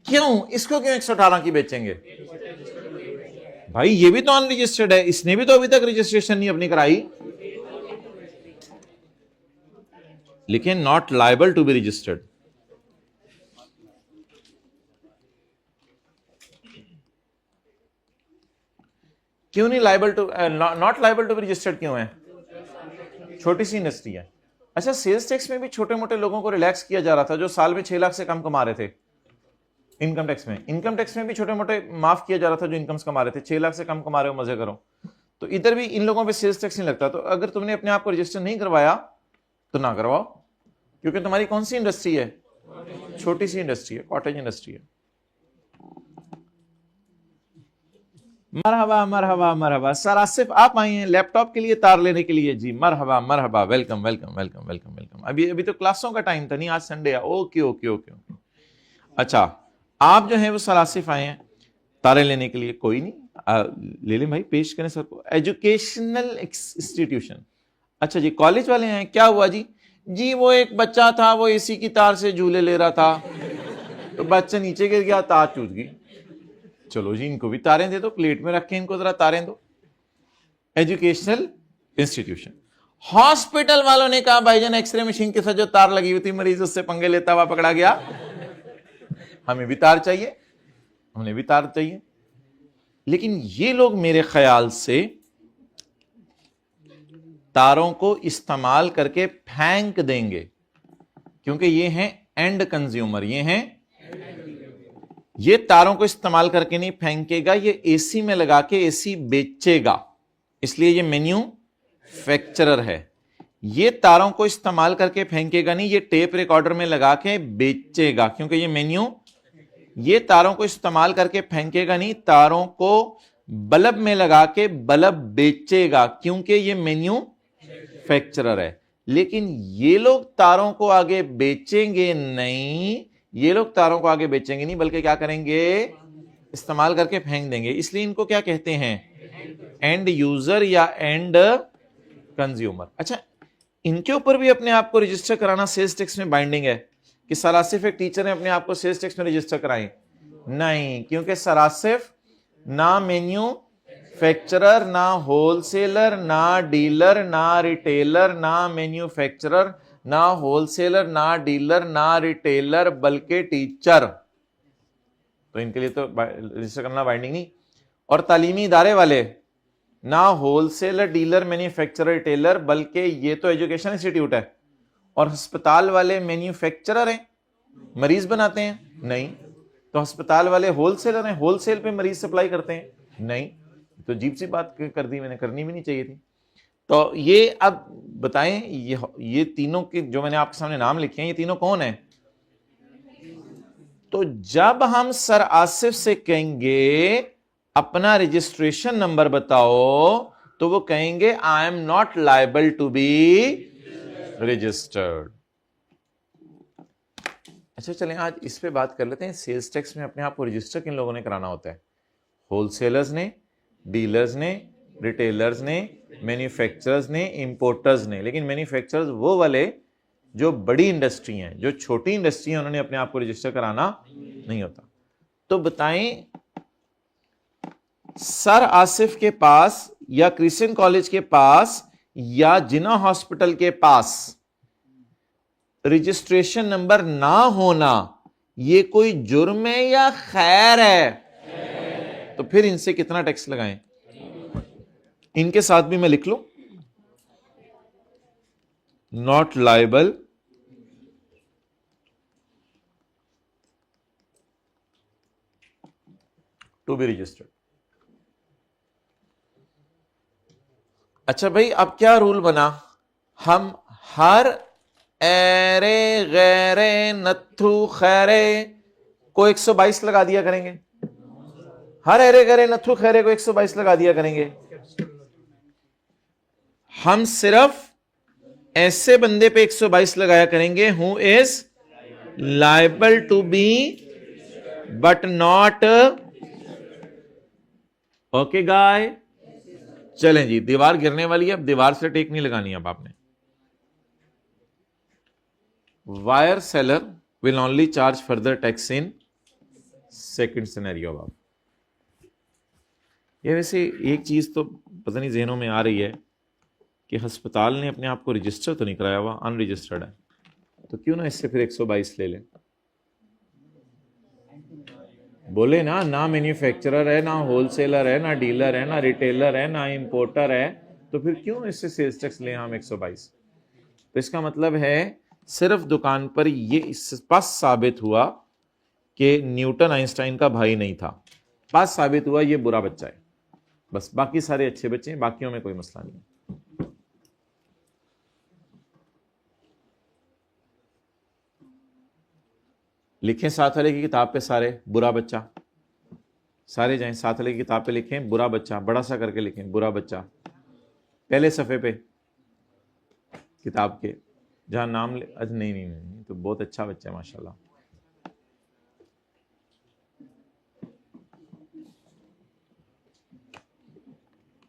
S1: क्यों? इसको क्यों 118 की बेचेंगे? भाई ये भी तो अनरजिस्टर्ड है, इसने भी तो अभी तक रजिस्ट्रेशन नहीं अपनी कराई, लेकिन not liable to be registered. क्यों नहीं liable to, not liable to be registered क्यों है? छोटी सी इंडस्ट्री है। अच्छा, सेल्स टैक्स में भी छोटे मोटे लोगों को रिलैक्स किया जा रहा था जो साल में 6 लाख से कम कमा रहे थे। इनकम टैक्स में भी छोटे मोटे माफ किया जा रहा था जो इनकम्स कमा रहे थे। 6 लाख से कम कमा रहे हो, मजे करो। तो इधर भी इन लोगों पे सेल्स टैक्स नहीं लगता। तो अगर तुमने अपने आप को रजिस्टर नहीं करवाया तो ना करवाओ, क्योंकि तुम्हारी कौन सी इंडस्ट्री है? छोटी सी इंडस्ट्री है, कॉटेज इंडस्ट्री है। मरहबा मरहबा मरहबा सर आसिफ, आप आए हैं लैपटॉप के लिए तार लेने के लिए? जी मरहबा मरहबा, welcome welcome welcome welcome welcome. अभी तो क्लासों का टाइम था, नहीं आज संडे है। Okay okay okay okay. अच्छा, आप जो है वो सर आसिफ आए हैं तारे लेने के लिए, कोई नहीं, ले लें भाई, पेश करें सर को। Educational institution. अच्छा जी, कॉलेज वाले हैं, क्या हुआ जी? जी वो एक बच्चा था, वो एसी की तार से झूले ले रहा था, तो बच्चा नीचे गिर गया, तार टूट गई। चलो जी, इनको भी तारें दे दो, प्लेट में रखें, इनको जरा तारें दो। Educational institution. हॉस्पिटल वालों ने कहा भाईजान एक्सरे मशीन के साथ जो तार लगी हुई थी, मरीज उससे पंगे लेता हुआ पकड़ा गया, हमें भी तार चाहिए, हमें भी तार चाहिए। लेकिन ये लोग मेरे ख्याल से तारों को इस्तेमाल करके फेंक देंगे, क्योंकि ये हैं एंड कंज्यूमर, ये तारों को इस्तेमाल करके नहीं फेंकेगा, ये एसी में लगा के एसी बेचेगा, इसलिए ये मैन्युफैक्चरर है। ये तारों को इस्तेमाल करके फेंकेगा नहीं, ये टेप रिकॉर्डर में लगा के बेचेगा, क्योंकि ये तारों को इस्तेमाल करके फेंकेगा नहीं, तारों को बल्ब में लगा के बल्ब बेचेगा, क्योंकि ये मैन्युफैक्चरर है। लेकिन ये लोग तारों को आगे बेचेंगे नहीं, ये लोग तारों को आगे बेचेंगे नहीं, बल्कि क्या करेंगे, इस्तेमाल करके फेंक देंगे। इसलिए इनको क्या कहते हैं, एंड यूजर या एंड कंज्यूमर। अच्छा, इनके ऊपर भी अपने आप को रजिस्टर कराना सेल्स टैक्स में बाइंडिंग है कि सरासिफ एक टीचर ने अपने आप को सेल्स टैक्स में रजिस्टर कराएं? नहीं, क्योंकि सरासिफ ना मैन्युफैक्चरर, ना होलसेलर, ना डीलर, ना रिटेलर, ना मैन्युफैक्चरर, ना होलसेलर, ना डीलर, ना रिटेलर, बल्कि टीचर। तो इनके लिए तो रजिस्टर करना बाइंडिंग नहीं। और तालीमी इदारे वाले ना होलसेलर, डीलर, मैन्युफैक्चरर, रिटेलर, बल्कि ये तो एजुकेशन इंस्टीट्यूट है। और अस्पताल वाले मैन्युफैक्चरर हैं, मरीज बनाते हैं? नहीं। तो अस्पताल वाले होलसेलर हैं, होलसेल पे मरीज सप्लाई करते हैं? नहीं। तो अजीब सी बात कर दी मैंने, करनी भी नहीं चाहिए थी। तो ये अब बताएं, ये तीनों के जो मैंने आपके सामने नाम लिखे हैं, ये तीनों कौन है? तो जब हम सर आसिफ से कहेंगे अपना रजिस्ट्रेशन नंबर बताओ, तो वो कहेंगे I am not liable to be registered. अच्छा चलें आज इस पे बात कर लेते हैं, सेल्स टैक्स में अपने आप को रजिस्टर किन लोगों ने कराना होता है? होलसेलर्स ने, डीलर्स ने, रिटेलर्स ने, मैन्युफैक्चरर्स ने, इंपोर्टर्स ने। लेकिन मैन्युफैक्चरर्स वो वाले जो बड़ी इंडस्ट्री हैं, जो छोटी इंडस्ट्री है, उन्होंने अपने आप को रजिस्टर कराना नहीं होता। तो बताएं, सर आसिफ के पास या क्रिश्चियन कॉलेज के पास या जिना हॉस्पिटल के पास रजिस्ट्रेशन नंबर ना होना ये कोई जुर्म है या खैर है? तो फिर इनसे कितना टैक्स लगाएं? इनके साथ भी मैं लिख लूं, not liable to be registered. अच्छा भाई, अब क्या रूल बना? हम हर एरे गैरे नथु खैरे को 122 लगा दिया करेंगे। हर एरे गैरे नथु खैरे को 122 लगा दिया करेंगे। हम सिर्फ ऐसे बंदे पे 122 लगाया करेंगे who is liable to be but not okay guy. चलें जी, दीवार गिरने वाली है, अब दीवार से टेक नहीं लगानी अब आपने। Wire seller will only charge further tax in second scenario. अब ये वैसे एक चीज तो पता नहीं जहनों में आ रही है कि अस्पताल ने अपने आप को रजिस्टर तो नहीं कराया हुआ, अनरजिस्टर्ड है, तो क्यों ना इससे फिर 122 ले लें। बोले ना मैन्युफैक्चरर है, ना होलसेलर है, ना डीलर है, ना रिटेलर है, ना इंपोर्टर है, तो फिर क्यों इससे सेल्स टैक्स लें हम 122? तो इसका मतलब है सिर्फ दुकान पर ये स्पष्ट साबित हुआ कि न्यूटन आइंस्टाइन का भाई नहीं था, स्पष्ट साबित हुआ ये बुरा बच्चा है, बस बाकी सारे अच्छे बच्चे हैं, बाकियों में कोई मसला नहीं है। लिखें साथ वाले की किताब पे सारे बुरा बच्चा, सारे जाएं साथ वाले की किताब पे लिखें बुरा बच्चा, बड़ा सा करके लिखें बुरा बच्चा, पहले सफ़े पे किताब के जहां नाम नहीं, तो बहुत अच्छा बच्चा है माशाल्लाह।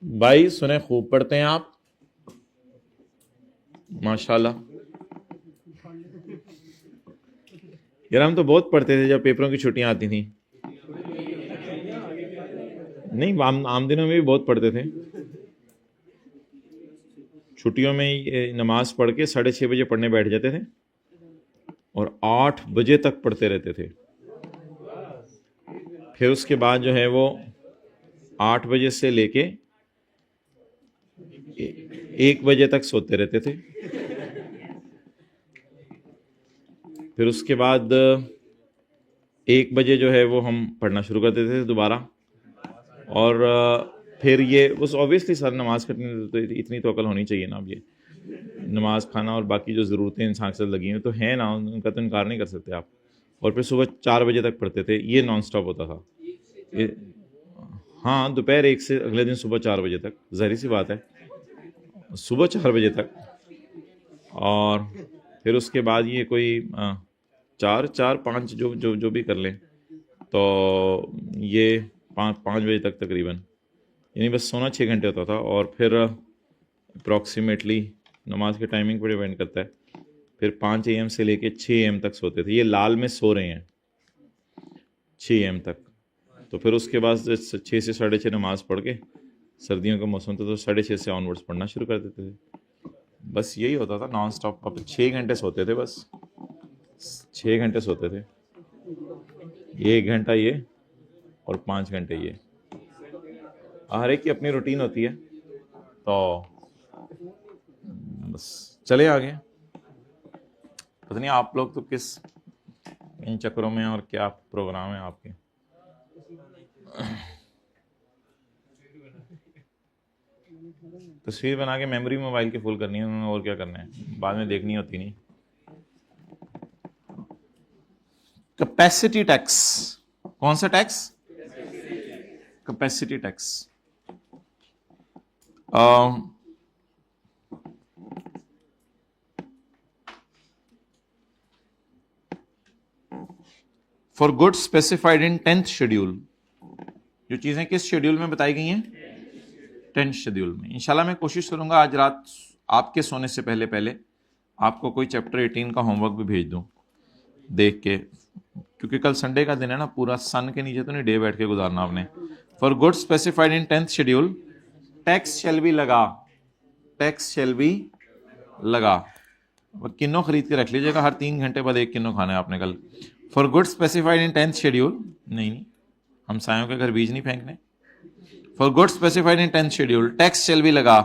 S1: भाई सुने, खूब पढ़ते हैं आप माशाल्लाह। यार हम तो बहुत पढ़ते थे जब पेपरों की छुट्टियां आती थी। नहीं, आम दिनों में भी बहुत पढ़ते थे। छुट्टियों में नमाज पढ़ के 6:30 बजे पढ़ने बैठ जाते थे और 8 बजे तक पढ़ते रहते थे। फिर उसके बाद जो है वो 8 बजे से लेके 1 बजे तक सोते रहते थे। फिर उसके बाद 1 बजे जो है वो हम पढ़ना शुरू कर देते थे दोबारा। और फिर ये उस ऑब्वियसली सर नमाज करने तो इतनी तो अकल होनी चाहिए ना। अब ये नमाज खाना और बाकी जो ज़रूरतें इंसान के साथ लगी हुई तो है ना, उनका तो इनकार नहीं कर सकते आप। और फिर सुबह 4 बजे तक पढ़ते थे, ये नॉन स्टॉप होता था। हाँ, दोपहर 1 से अगले दिन सुबह 4 बजे तक, ज़ाहिर सी बात है, सुबह 4 बजे तक। और फिर उसके बाद ये कोई 4-5 जो भी कर लें, तो ये 5 बजे तक तकरीबन, यानी बस सोना 6 घंटे होता था। और फिर अप्रॉक्सीमेटली नमाज के टाइमिंग पर डिपेंड करता है, फिर 5 AM से लेके 6 AM तक सोते थे। ये लाल में सो रहे हैं 6 AM तक। तो फिर उसके बाद 6 से 6:30 नमाज पढ़ के, सर्दियों का मौसम था तो 6:30 से ऑनवर्ड्स पढ़ना शुरू कर देते थे। बस यही होता था नॉन स्टॉप। अब 6 घंटे सोते थे, बस 6 घंटे सोते थे, 1 घंटा ये और 5 घंटे ये। हर एक की अपनी रूटीन होती है। तो बस चले आगे। पता नहीं आप लोग तो किस इन चक्रों में और क्या प्रोग्राम है आपके। तस्वीर बना के मेमोरी मोबाइल की फुल करनी है उन्होंने, और क्या करना है, बाद में देखनी होती नहीं। कैपेसिटी टैक्स, कौन सा tax? Capacity tax. For goods specified in 10th schedule, जो चीजें किस शेड्यूल में बताई गई हैं? 10th शेड्यूल में। इंशाल्लाह मैं कोशिश करूंगा आज रात आपके सोने से पहले पहले आपको कोई चैप्टर 18 का होमवर्क भी भेज दूं देख के, क्योंकि कल संडे का दिन है ना, पूरा सन के नीचे तो नहीं डे बैठ के गुजारना आपने। For goods specified in 10th schedule tax shall be लगा, टैक्स शैल बी लगा। किन्नो खरीद के रख लीजिएगा, हर 3 घंटे बाद 1 किन्नो खाना है आपने कल। For goods specified in 10th schedule, नहीं हम सायों के घर बीज नहीं फेंकने। For goods specified in 10th schedule tax shall be लगा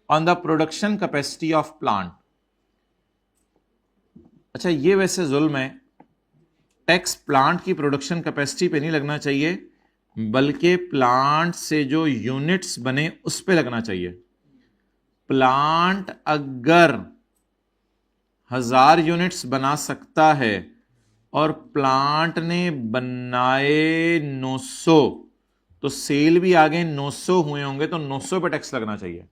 S1: on the production capacity of plant. अच्छा, ये वैसे जुल्म है, टैक्स प्लांट की प्रोडक्शन कैपेसिटी पे नहीं लगना चाहिए, बल्कि प्लांट से जो यूनिट्स बने उस पे लगना चाहिए। प्लांट अगर 1000 यूनिट्स बना सकता है और प्लांट ने बनाए 900, तो सेल भी आगे 900 हुए होंगे, तो 900 पे टैक्स लगना चाहिए।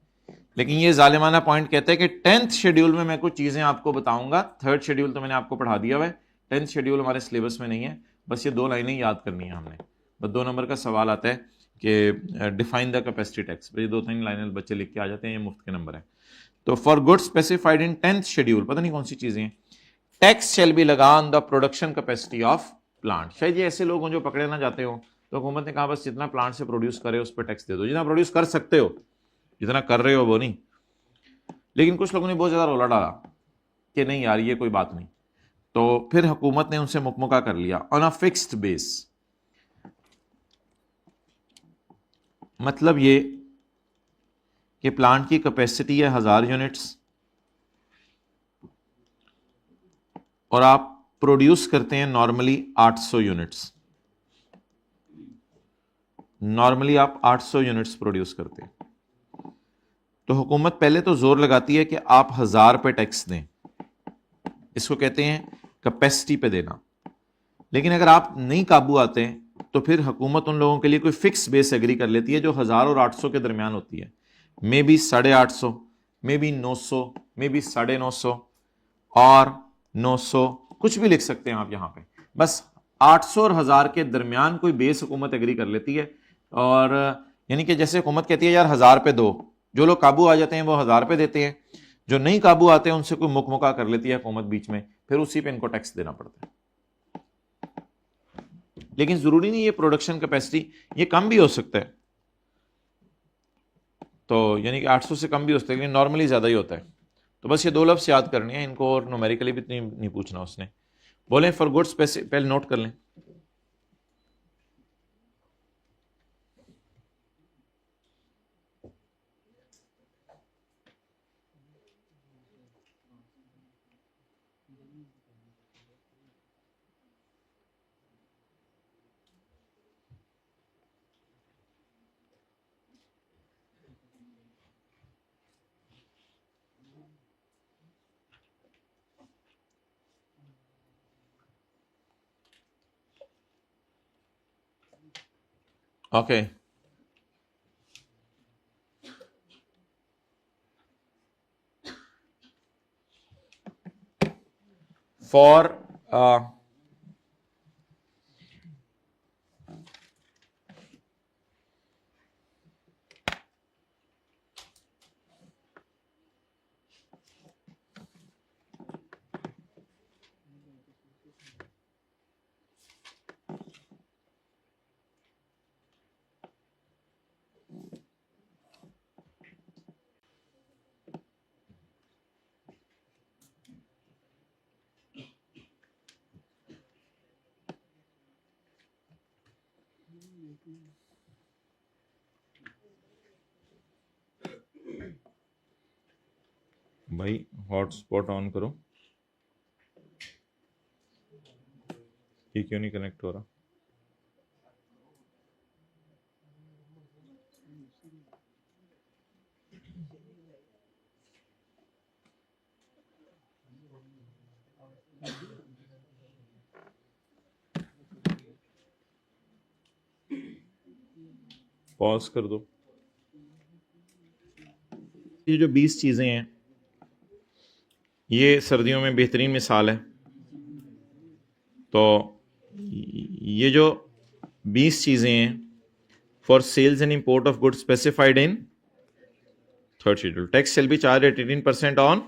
S1: लेकिन ये जालिमाना पॉइंट कहता है कि 10th शेड्यूल में मैं कुछ चीजें आपको बताऊंगा। 3rd शेड्यूल तो मैंने आपको पढ़ा दिया है, 10th शेड्यूल हमारे सिलेबस में नहीं है। बस ये 2 लाइनें याद करनी है हमने। बस 2 नंबर का सवाल आता है कि डिफाइन द कैपेसिटी टैक्स, ये 2-3 लाइनें बच्चे लिख के आ जाते हैं, ये मुफ्त के नंबर है। तो for goods specified in 10th schedule, पता नहीं कौन सी चीजें हैं, टैक्स शैल बी लगा on the production capacity of plant. शायद ये ऐसे लोग हों जो पकड़े ना जाते हो, तो हुकूमत ने कहा बस जितना प्लांट से प्रोड्यूस करे उस पर टैक्स दे दो, जितना प्रोड्यूस कर सकते हो, जितना कर रहे हो वो नहीं। लेकिन कुछ लोगों ने बहुत ज्यादा रोला डाला कि नहीं यार ये कोई बात नहीं, तो फिर हुकूमत ने उनसे मुकमुका कर लिया ऑन अ फिक्स्ड बेस। मतलब ये कि प्लांट की कैपेसिटी है 1000 यूनिट्स और आप प्रोड्यूस करते हैं नॉर्मली 800 यूनिट्स। नॉर्मली आप 800 यूनिट्स प्रोड्यूस करते हैं, तो हुकूमत पहले तो जोर लगाती है कि आप 1000 पे टैक्स दें, इसको कहते हैं कैपेसिटी पे देना। लेकिन अगर आप नहीं काबू आते हैं तो फिर हुकूमत उन लोगों के लिए कोई फिक्स बेस एग्री कर लेती है जो 1000 और 800 के दरमियान होती है। May be 850, may be 900, may be 950 और 900, कुछ भी लिख सकते हैं आप यहां पे। बस 800 और 1000 के दरमियान कोई बेस हुकूमत एग्री कर लेती है। और यानी कि जैसे हुकूमत कहती है यार 1000 पे दो, जो लोग काबू आ जाते हैं वो 1000 पे देते हैं, जो नहीं काबू आते हैं उनसे कोई मुकमुका कर लेती है हुकूमत बीच में, फिर उसी पे इनको टैक्स देना पड़ता है। लेकिन जरूरी नहीं ये प्रोडक्शन कैपेसिटी, ये कम भी हो सकता है, तो यानी कि 800 से कम भी हो सकता है, लेकिन नॉर्मली ज्यादा ही होता है। तो बस ये 2 लफ्ज़ याद करने हैं इनको, और न्यूमेरिकली भी नहीं पूछना उसने। बोले फॉर गुड्स पहले नोट कर लें। ओके फॉर भाई हॉटस्पॉट ऑन करो, ये क्यों नहीं कनेक्ट हो रहा? पॉज कर दो। ये जो 20 चीजें हैं, ये सर्दियों में बेहतरीन मिसाल है। तो ये जो 20 चीजें हैं, for sales and import of goods specified in third schedule, tax shall be charge at 18% on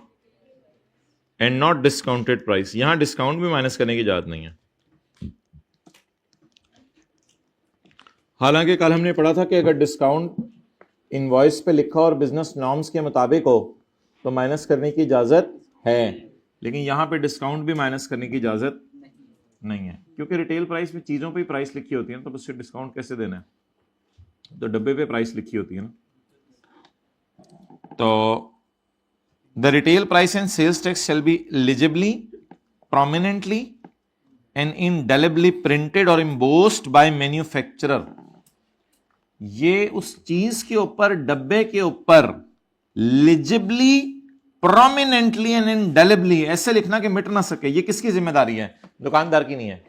S1: and not discounted price. यहां डिस्काउंट भी माइनस करने की इजाजत नहीं है। हालांकि कल हमने पढ़ा था कि अगर डिस्काउंट इनवॉइस पे लिखा और बिजनेस नॉर्म्स के मुताबिक हो तो माइनस करने की इजाजत है, लेकिन यहां पे डिस्काउंट भी माइनस करने की इजाजत नहीं है, क्योंकि रिटेल प्राइस में चीजों पे प्राइस लिखी होती है ना, तो उससे डिस्काउंट कैसे देना है? तो डब्बे पे प्राइस लिखी होती है ना। तो the retail price and sales tax shall be legibly, prominently and indelibly printed और एम्बोस्ड बाय मैन्युफैक्चरर। ये उस चीज के ऊपर, डब्बे के ऊपर लिजिबली, प्रोमिनेंटली एंड इंडेलिबली ऐसे लिखना कि मिट ना सके। ये किसकी जिम्मेदारी है? दुकानदार की नहीं है।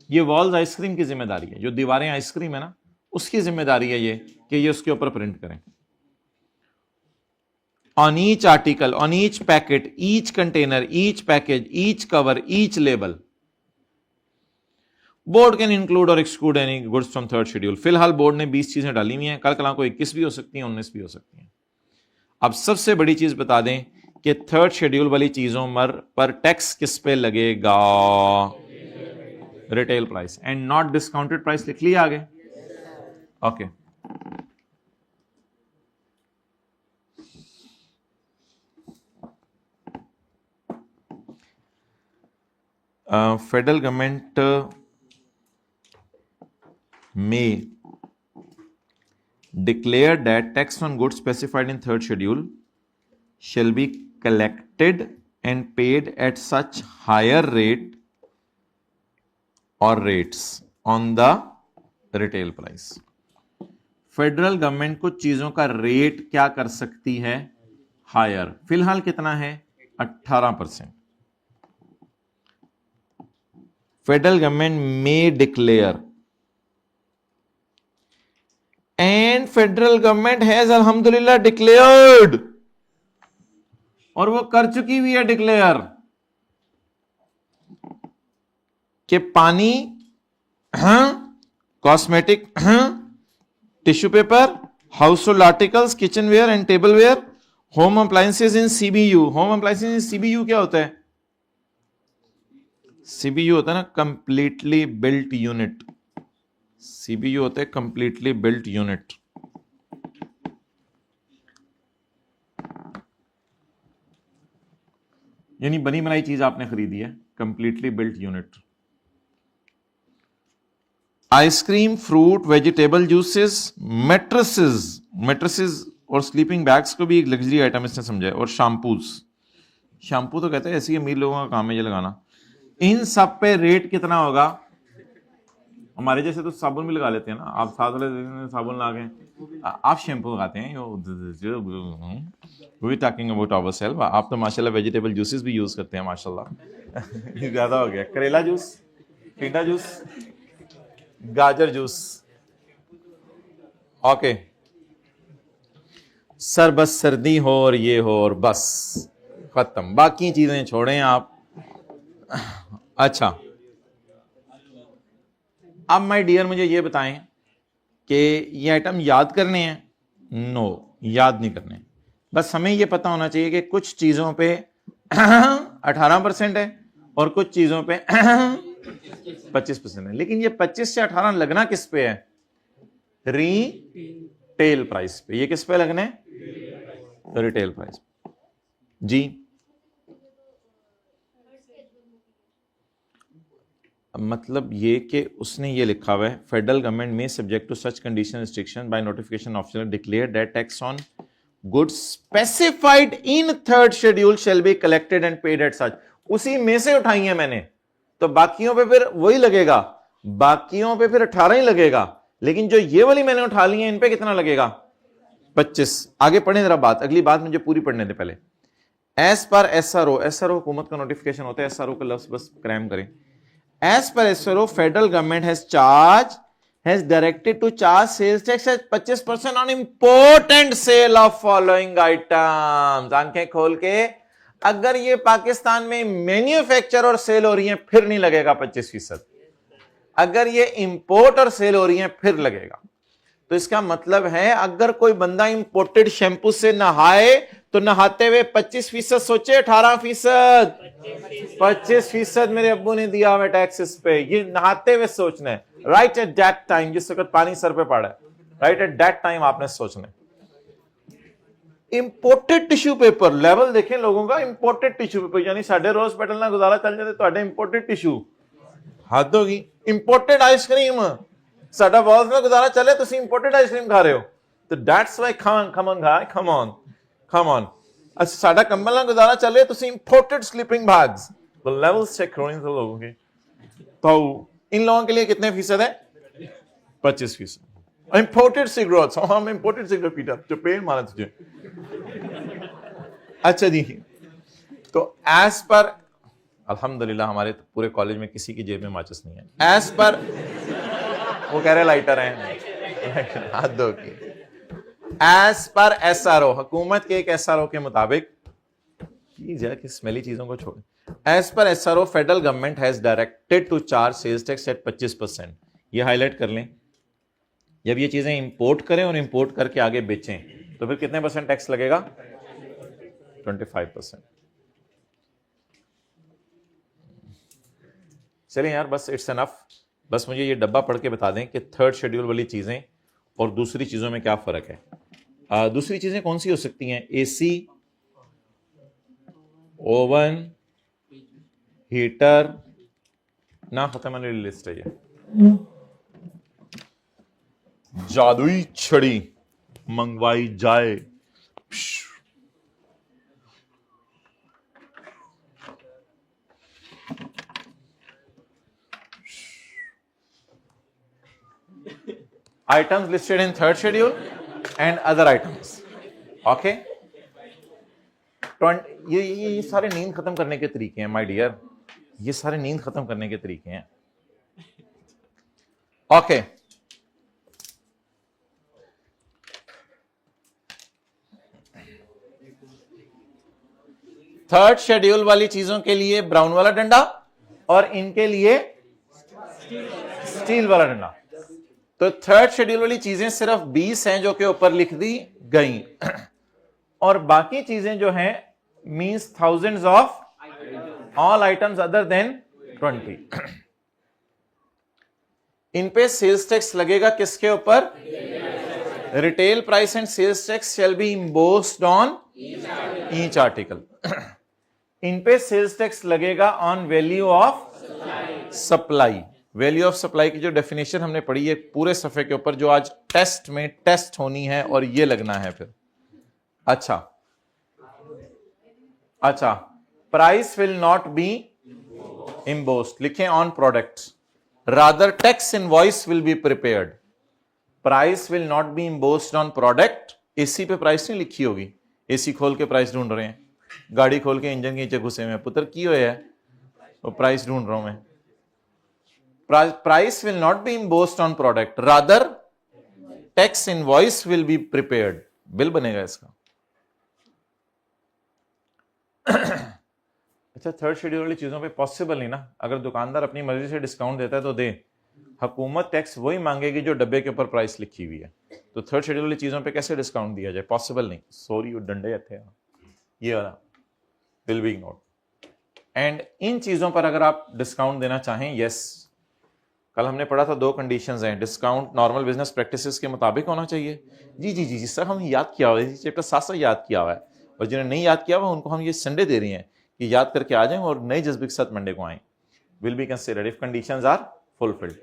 S1: ये वॉल्स आइसक्रीम की जिम्मेदारी है, जो दीवारें आइसक्रीम है ना, उसकी जिम्मेदारी है ये कि ये उसके ऊपर प्रिंट करें। On each article, on each packet, each container, each package, each cover, each label, board can include और exclude any goods from third schedule. फिलहाल बोर्ड ने 20 चीजें डाली हुई हैं, कल कल को 21 भी हो सकती हैं, 19 भी हो सकती हैं। अब सबसे बड़ी चीज बता दें कि थर्ड शेड्यूल वाली चीजों पर टैक्स किस पे लगेगा? Retail price and not discounted price. लिख लिया आगे? Okay. Federal government may declare that tax on goods specified in third schedule shall be collected and paid at such higher rate or rates on the retail price। Federal government कुछ चीजों का rate क्या कर सकती है? Higher. फिलहाल कितना है? 18%। Federal government may declare and federal government has अल्हम्दुलिल्लाह डिक्लेयर्ड, और वो कर चुकी हुई है डिक्लेयर, कि पानी, cosmetic, tissue paper, household articles, kitchenware and tableware, home appliances in CBU. Home appliances in CBU क्या होता है? सीबीयू होता है ना, कंप्लीटली बिल्ट यूनिट। सीबीयू होता है कंप्लीटली बिल्ट यूनिट। यानी बनी बनाई चीज आपने खरीदी है, completely built unit. Ice cream, fruit, vegetable juices, mattresses और स्लीपिंग बैग्स को भी एक लग्जरी आइटम इसने समझा है। और शैम्पूज, शैम्पू तो कहते हैं ऐसी अमीर लोगों का काम है ये लगाना। इन सब पे रेट कितना होगा? हमारे जैसे तो साबुन भी लगा लेते हैं ना, आप साथ वाले साबुन लगा के आप शैम्पू लगाते हैं। We talking about ourself. आप तो माशाल्लाह वेजिटेबल जूसेस भी यूज करते हैं माशाल्लाह। ज्यादा हो गया। करेला जूस, टिंडा जूस, गाजर जूस, ओके सर, बस सर्दी हो और ये हो और बस खत्म, बाकी चीजें छोड़ें आप। अच्छा, अब माय डियर मुझे ये बताएं कि ये आइटम याद करने हैं? नो, याद नहीं करने। बस हमें ये पता होना चाहिए कि कुछ चीजों पे 18% है और कुछ चीजों पे 25% है। लेकिन ये 25 से 18 लगना किस पे है? रिटेल प्राइस पे। ये किस पे लगने? रिटेल प्राइस जी। मतलब ये कि उसने ये लिखा हुआ है, federal government may subject to such condition restriction by notification officer declare that tax on goods specified in third schedule shall be collected and paid at such. उसी में से उठाई है मैंने, तो बाकियों पे फिर वही लगेगा, बाकियों पे फिर 18 ही लगेगा। लेकिन जो ये वाली मैंने उठा ली है, इन पे कितना लगेगा? 25। आगे पढ़े जरा बात, अगली बात मुझे पूरी पढ़ने दे पहले। एज पर एसआरओ, एसआरओ हुकूमत का नोटिफिकेशन होता है, एसआरओ का लफ्ज बस क्रैम करें। As per SRO, federal government has directed to charge sales tax at 25% on import and sale of following items। आंखें खोल के, अगर ये पाकिस्तान में मैन्युफैक्चर और सेल हो रही है फिर नहीं लगेगा 25%, अगर ये इंपोर्ट और सेल हो रही है फिर लगेगा। तो इसका मतलब है अगर कोई बंदा इंपोर्टेड शैम्पू से नहाए तो नहाते हुए 25% सोचे 18%, 25% मेरे अब्बू ने दिया हुआ टैक्स इस पे, ये नहाते हुए सोचना है। राइट एट दैट टाइम, जिस वक्त पानी सर पे पड़ा है, राइट एट दैट टाइम आपने सोचना है। इंपोर्टेड टिश्यू पेपर लेवल देखें लोगों का, इंपोर्टेड टिश्यू पेपर यानी साढ़े रोज पेटल ना गुजारा चल जाते तो इंपोर्टेड टिश्यू हद होगी। इंपोर्टेड आइसक्रीम साडा वॉल्स में गुजारा चले, तुम इंपोर्टेड आइसक्रीम खा रहे हो, तो दैट्स वाई कम ऑन। अच्छा, साडा कंबल ना गुजारा चले, तुम इंपोर्टेड स्लीपिंग बैग्स, तो लेवल्स चेक करो इन लोगों के। तो इन लोगों के लिए कितने फीसद है? 25%। इंपोर्टेड सिगरेट्स, हम इंपोर्टेड सिगरेट पीता जो पेड़ मारा तुझे। अच्छा जी, तो एज पर, अल्हम्दुलिल्लाह हमारे तो पूरे कॉलेज में किसी की जेब में माचिस नहीं है। एज पर, वो कह रहे लाइटर हैं, हाथ दो की। एज पर एसआरओ, हुकूमत के एक एसआरओ के मुताबिक, कि स्मेली चीजों को छोड़, as per SRO federal government has directed to charge sales tax at 25%। ये हाईलाइट कर लें, जब ये चीजें इंपोर्ट करें और इंपोर्ट करके आगे बेचें तो फिर कितने % टैक्स लगेगा? 25%। चलिए यार, बस इट्स एनफ। बस मुझे ये डब्बा पढ़ के बता दें कि थर्ड शेड्यूल वाली चीजें और दूसरी चीजों में क्या फर्क है। दूसरी चीजें कौन सी हो सकती हैं? एसी, ओवन, हीटर ना, खत्म वाली लिस्ट है ये। जादुई छड़ी मंगवाई जाए, items listed in third schedule and other items. Okay? ये सारे नींद खत्म करने के तरीके हैं माय डियर, ये सारे नींद खत्म करने के तरीके हैं। ओके, थर्ड शेड्यूल वाली चीजों के लिए ब्राउन वाला डंडा और इनके लिए स्टील वाला डंडा। तो थर्ड शेड्यूल वाली चीजें सिर्फ 20 हैं जो कि ऊपर लिख दी गई, और बाकी चीजें जो हैं means thousands of all items other than 20। इन पे सेल्स टैक्स लगेगा किसके ऊपर? Retail price and sales tax shall be embossed on each article. इन पे सेल्स टैक्स लगेगा on value of supply. Value of supply की जो डेफिनेशन हमने पढ़ी है पूरे सफे के ऊपर, जो आज टेस्ट में टेस्ट होनी है, और ये लगना है फिर। अच्छा, price will not be embossed, लिखें on products, rather tax invoice will be prepared. Price will not be embossed on product. एसी पे प्राइस नहीं लिखी होगी, एसी खोल के प्राइस ढूंढ रहे हैं, गाड़ी खोल के इंजन के नीचे घुसे में, पुत्र की हुए है वो प्राइस ढूंढ रहा हूं मैं। Price will not be embossed on product, rather tax invoice will be prepared, bill बनेगा इसका। अच्छा, थर्ड शेड्यूल वाली चीजों पे पॉसिबल नहीं ना, अगर दुकानदार अपनी मर्जी से डिस्काउंट देता है तो दे, हुकूमत टैक्स वही मांगेगी जो डब्बे के ऊपर प्राइस लिखी हुई है, तो थर्ड शेड्यूल वाली चीजों पे कैसे डिस्काउंट दिया जाए, पॉसिबल नहीं। सॉरी वो डंडे थे, ये वाला will be ignored. And in चीजों पर अगर आप डिस्काउंट देना चाहें, यस, कल हमने पढ़ा था 2 कंडीशंस हैं, डिस्काउंट नॉर्मल बिजनेस प्रैक्टिसेस के मुताबिक होना चाहिए। जी जी जी जी सर, हम याद किया हुआ है, चैप्टर 7 याद किया हुआ है, और जिन्हें नहीं याद किया हुआ उनको हम ये संडे दे रहे हैं कि याद करके आ जाएं और नए जज्बे के साथ मंडे को आएं। Will be considered if conditions are fulfilled.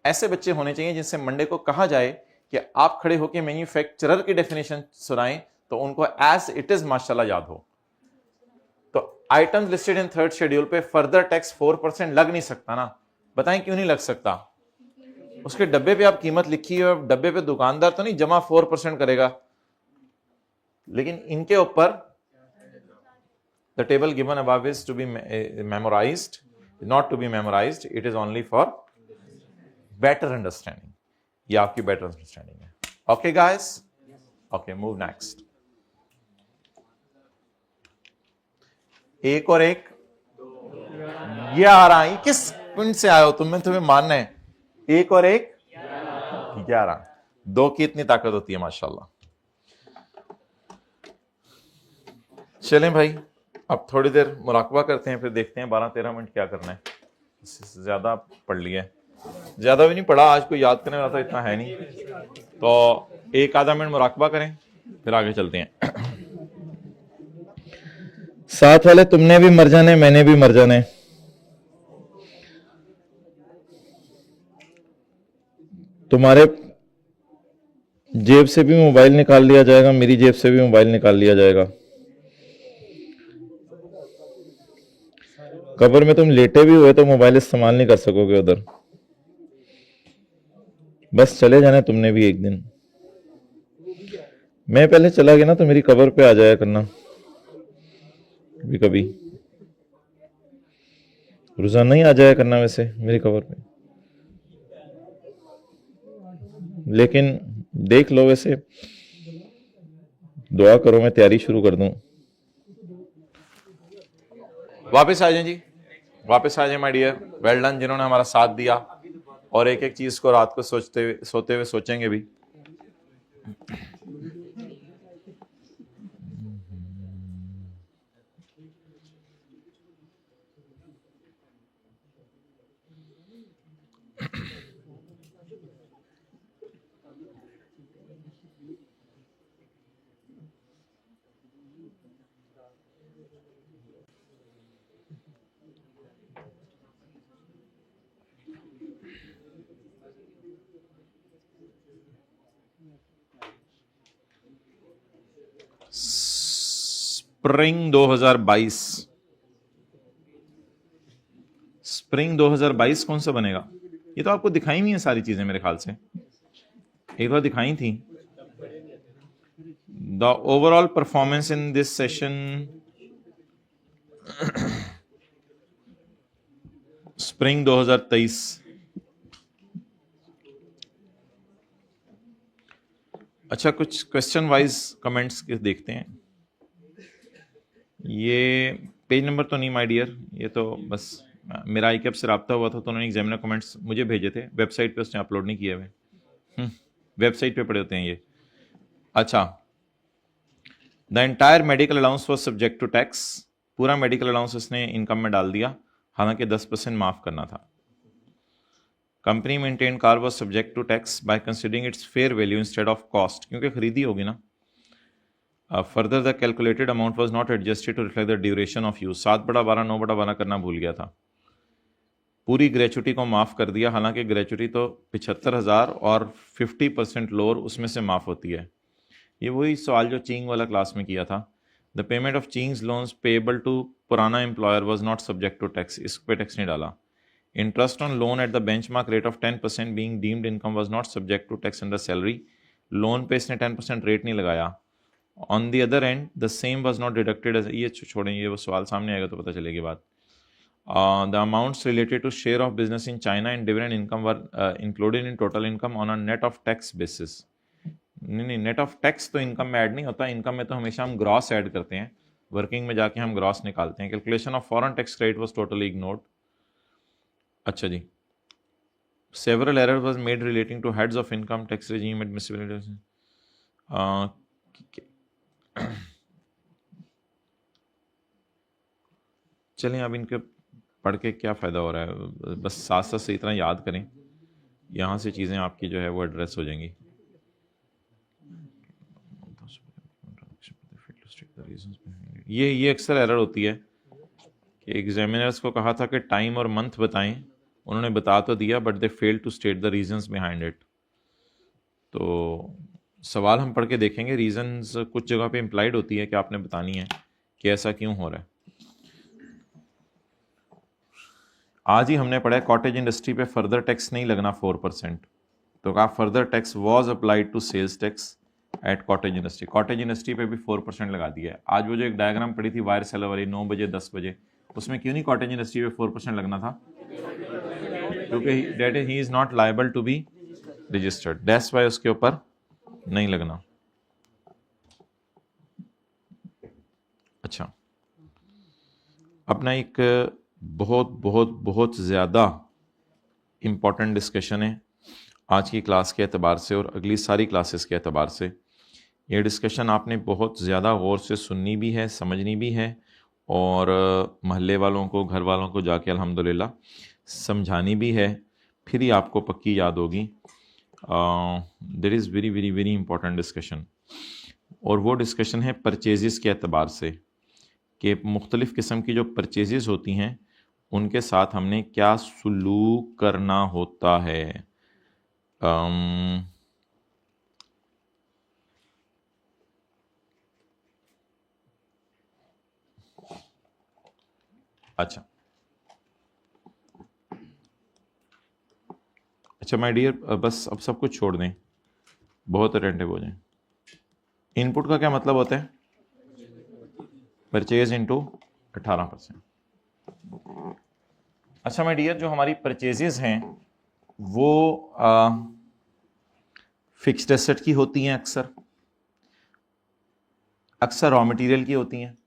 S1: ऐसे बच्चे होने चाहिए जिनसे मंडे को कहा जाए कि आप खड़े होकर मैन्युफैक्चरर की डेफिनेशन सुनाएं तो उनको एज इट इज माशाल्लाह याद हो। तो items listed in third schedule पे फर्दर टैक्स 4% लग नहीं सकता ना, बताएं क्यों नहीं लग सकता? उसके डब्बे पे आप कीमत लिखी है, डब्बे पे दुकानदार तो नहीं जमा 4% करेगा, लेकिन इनके ऊपर the table given above is to be memorised, not to be memorised, it is only for better understanding. ये आपकी बेटर अंडरस्टैंडिंग है। Okay guys, okay move next. एक और एक 11, किस पॉइंट से आए हो तुम, तुम्हें मानना है। एक और एक 11, 2 की इतनी ताकत होती है माशाल्लाह। चलें भाई, अब थोड़ी देर मुराकबा करते हैं, फिर देखते हैं 12-13 मिनट क्या करना है। इससे ज्यादा पढ़ लिया है, ज्यादा भी नहीं पढ़ा, आज कोई याद करने वाला तो इतना है नहीं, तो 1 आधा मिनट मुराकबा करें फिर आगे चलते हैं। साथ वाले तुमने भी मर जाने, मैंने भी मर जाने, तुम्हारे जेब से भी मोबाइल निकाल लिया जाएगा, मेरी जेब से भी मोबाइल निकाल लिया जाएगा। कब्र में तुम लेटे भी हुए तो मोबाइल इस्तेमाल नहीं कर सकोगे उधर, बस चले जाना तुमने भी एक दिन। मैं पहले चला गया ना तो मेरी कब्र पे आ जाया करना कभी कभी, रोजाना ही आ जाया करना वैसे मेरी कब्र पे, लेकिन देख लो, वैसे दुआ करो मैं तैयारी शुरू कर दूं। वापस आ जाएं जी, वापस आ जाएं माय डियर, वेल डन जिन्होंने हमारा साथ दिया, और एक एक चीज को रात को सोते हुए सोचेंगे भी। स्प्रिंग 2022, स्प्रिंग 2022 कौन सा बनेगा? ये तो आपको दिखाई नहीं है सारी चीजें, मेरे ख्याल से एक बार दिखाई थी। The overall performance in this session, spring 2023। अच्छा, कुछ क्वेश्चन वाइज कमेंट्स के देखते हैं। ये पेज नंबर तो नहीं माय डियर, ये तो बस मेरा ICAP से रब्ता हुआ था तो उन्होंने एग्जामिनर कमेंट्स मुझे भेजे थे, वेबसाइट पे उसने अपलोड नहीं किए हुए, वेबसाइट पे पड़े होते हैं ये। अच्छा, the entire medical allowance was subject to tax, पूरा मेडिकल अलाउंस उसने इनकम में डाल दिया, हालांकि 10% माफ करना था। Company maintain car was subject to tax by considering its fair value instead of cost, क्योंकि खरीदी होगी ना। Further the calculated amount was not adjusted to reflect the duration of use, 7/12 9/12 करना भूल गया था। पूरी ग्रेचुटी को माफ कर दिया, हालांकि ग्रेचुटी तो 75,000 और 50% लोअर उसमें से माफ होती है। ये वही सवाल जो चींग वाला क्लास में किया था। द पेमेंट ऑफ चींग्स लोन्स पेएबल टू पुराना employer was not subject to tax, इस पे टैक्स नहीं डाला। Interest on loan at the benchmark rate of 10% being deemed income was not subject to tax under salary, loan पे इसने 10% rate नहीं लगाया। On the other end the same was not deducted as, ये छोड़ें, ये वो सवाल सामने आएगा तो पता चलेगी बात। The amounts related to share of business in China and dividend income were included in total income on a net of tax basis. नहीं, नेट ऑफ टैक्स तो इनकम में ऐड नहीं होता, इनकम में तो हमेशा हम ग्रॉस ऐड करते हैं, वर्किंग में जाके हम ग्रॉस निकालते हैं। Calculation of foreign tax credit was totally ignored. अच्छा जी, several error was made relating to heads of income tax regime admissibility. चलें, अब इनके पढ़ के क्या फ़ायदा हो रहा है, बस साथ साथ से इतना याद करें, यहाँ से चीज़ें आपकी जो है वो एड्रेस हो जाएंगी। ये अक्सर एरर होती है कि एग्जामिनर्स को कहा था कि टाइम और मंथ बताएं, उन्होंने बता तो दिया but they fail to state the reasons behind it. तो सवाल हम पढ़ के देखेंगे, रीजंस कुछ जगह पे इम्प्लाइड होती है कि आपने बतानी है कि ऐसा क्यों हो रहा है। आज ही हमने पढ़ा है कॉटेज इंडस्ट्री पे फर्दर टैक्स नहीं लगना 4%, तो कहा further tax was applied to sales tax at cottage industry. Cottage industry पे भी 4% लगा दिया है। आज वो जो एक डायग्राम पड़ी थी वायर सेलर वाली 9 बजे 10 बजे, उसमें क्यों नहीं कॉटेज इंडस्ट्री पे 4% लगना था? क्योंकि that he is not liable to be registered, that's why उसके ऊपर नहीं लगना। अच्छा, अपना एक बहुत बहुत बहुत ज़्यादा इम्पॉर्टेंट डिस्कशन है आज की क्लास के एतबार से और अगली सारी क्लासेस के एतबार से। ये डिस्कशन आपने बहुत ज़्यादा गौर से सुननी भी है, समझनी भी है, और महल्ले वालों को, घर वालों को जाके अल्हम्दुलिल्लाह समझानी भी है, फिर ही आपको पक्की याद होगी। There is very very very important discussion, और वो डिस्कशन है परचेजेस के एतबार से कि मुख्तलिफ़ किस्म की जो परचेजेस होती हैं उनके साथ हमने क्या सुलूक करना होता है। अच्छा माय डियर, बस अब सब कुछ छोड़ दें, बहुत अटेंटिव हो जाएं। इनपुट का क्या मतलब होता है? Purchase into 18%। अच्छा माय डियर, जो हमारी परचेजेस हैं वो फिक्स्ड एसेट की होती हैं, अक्सर रॉ मटेरियल की होती हैं,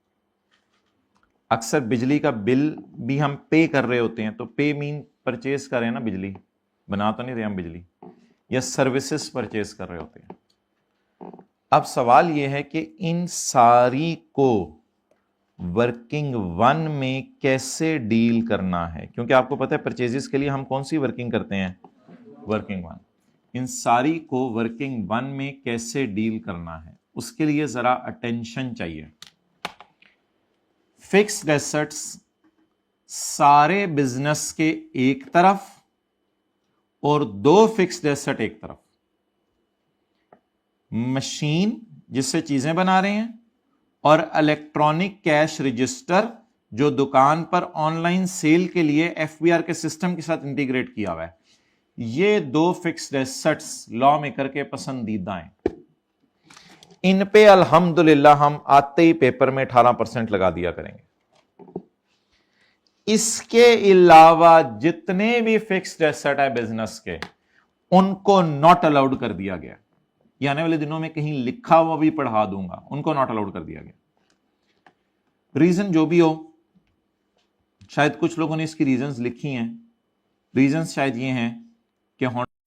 S1: अक्सर बिजली का बिल भी हम पे कर रहे होते हैं, तो पे मीन परचेज कर रहे हैं ना, बिजली बना तो नहीं रहे हम बिजली, या सर्विसेज परचेज कर रहे होते हैं। अब सवाल यह है कि इन सारी को वर्किंग वन में कैसे डील करना है, क्योंकि आपको पता है परचेजेस के लिए हम कौन सी वर्किंग करते हैं, वर्किंग वन। इन सारी को वर्किंग वन में कैसे डील करना है, उसके लिए जरा अटेंशन चाहिए। फिक्स्ड एसेट्स सारे बिजनेस के एक तरफ और दो फिक्स्ड एसेट एक तरफ, मशीन जिससे चीजें बना रहे हैं और इलेक्ट्रॉनिक कैश रजिस्टर जो दुकान पर ऑनलाइन सेल के लिए एफबीआर के सिस्टम के साथ इंटीग्रेट किया हुआ है। ये दो फिक्स्ड एसेट्स लॉ मेकर के पसंदीदा हैं। इन पे अल्हम्दुलिल्लाह हम आते ही पेपर में 18% लगा दिया करेंगे। इसके अलावा जितने भी फिक्स्ड एसेट है बिजनेस के, उनको नॉट अलाउड कर दिया गया। ये आने वाले दिनों में कहीं लिखा हुआ भी पढ़ा दूंगा, उनको नॉट अलाउड कर दिया गया। रीजन जो भी हो, शायद कुछ लोगों ने इसकी रीजंस लिखी हैं। रीजंस शायद ये हैं कि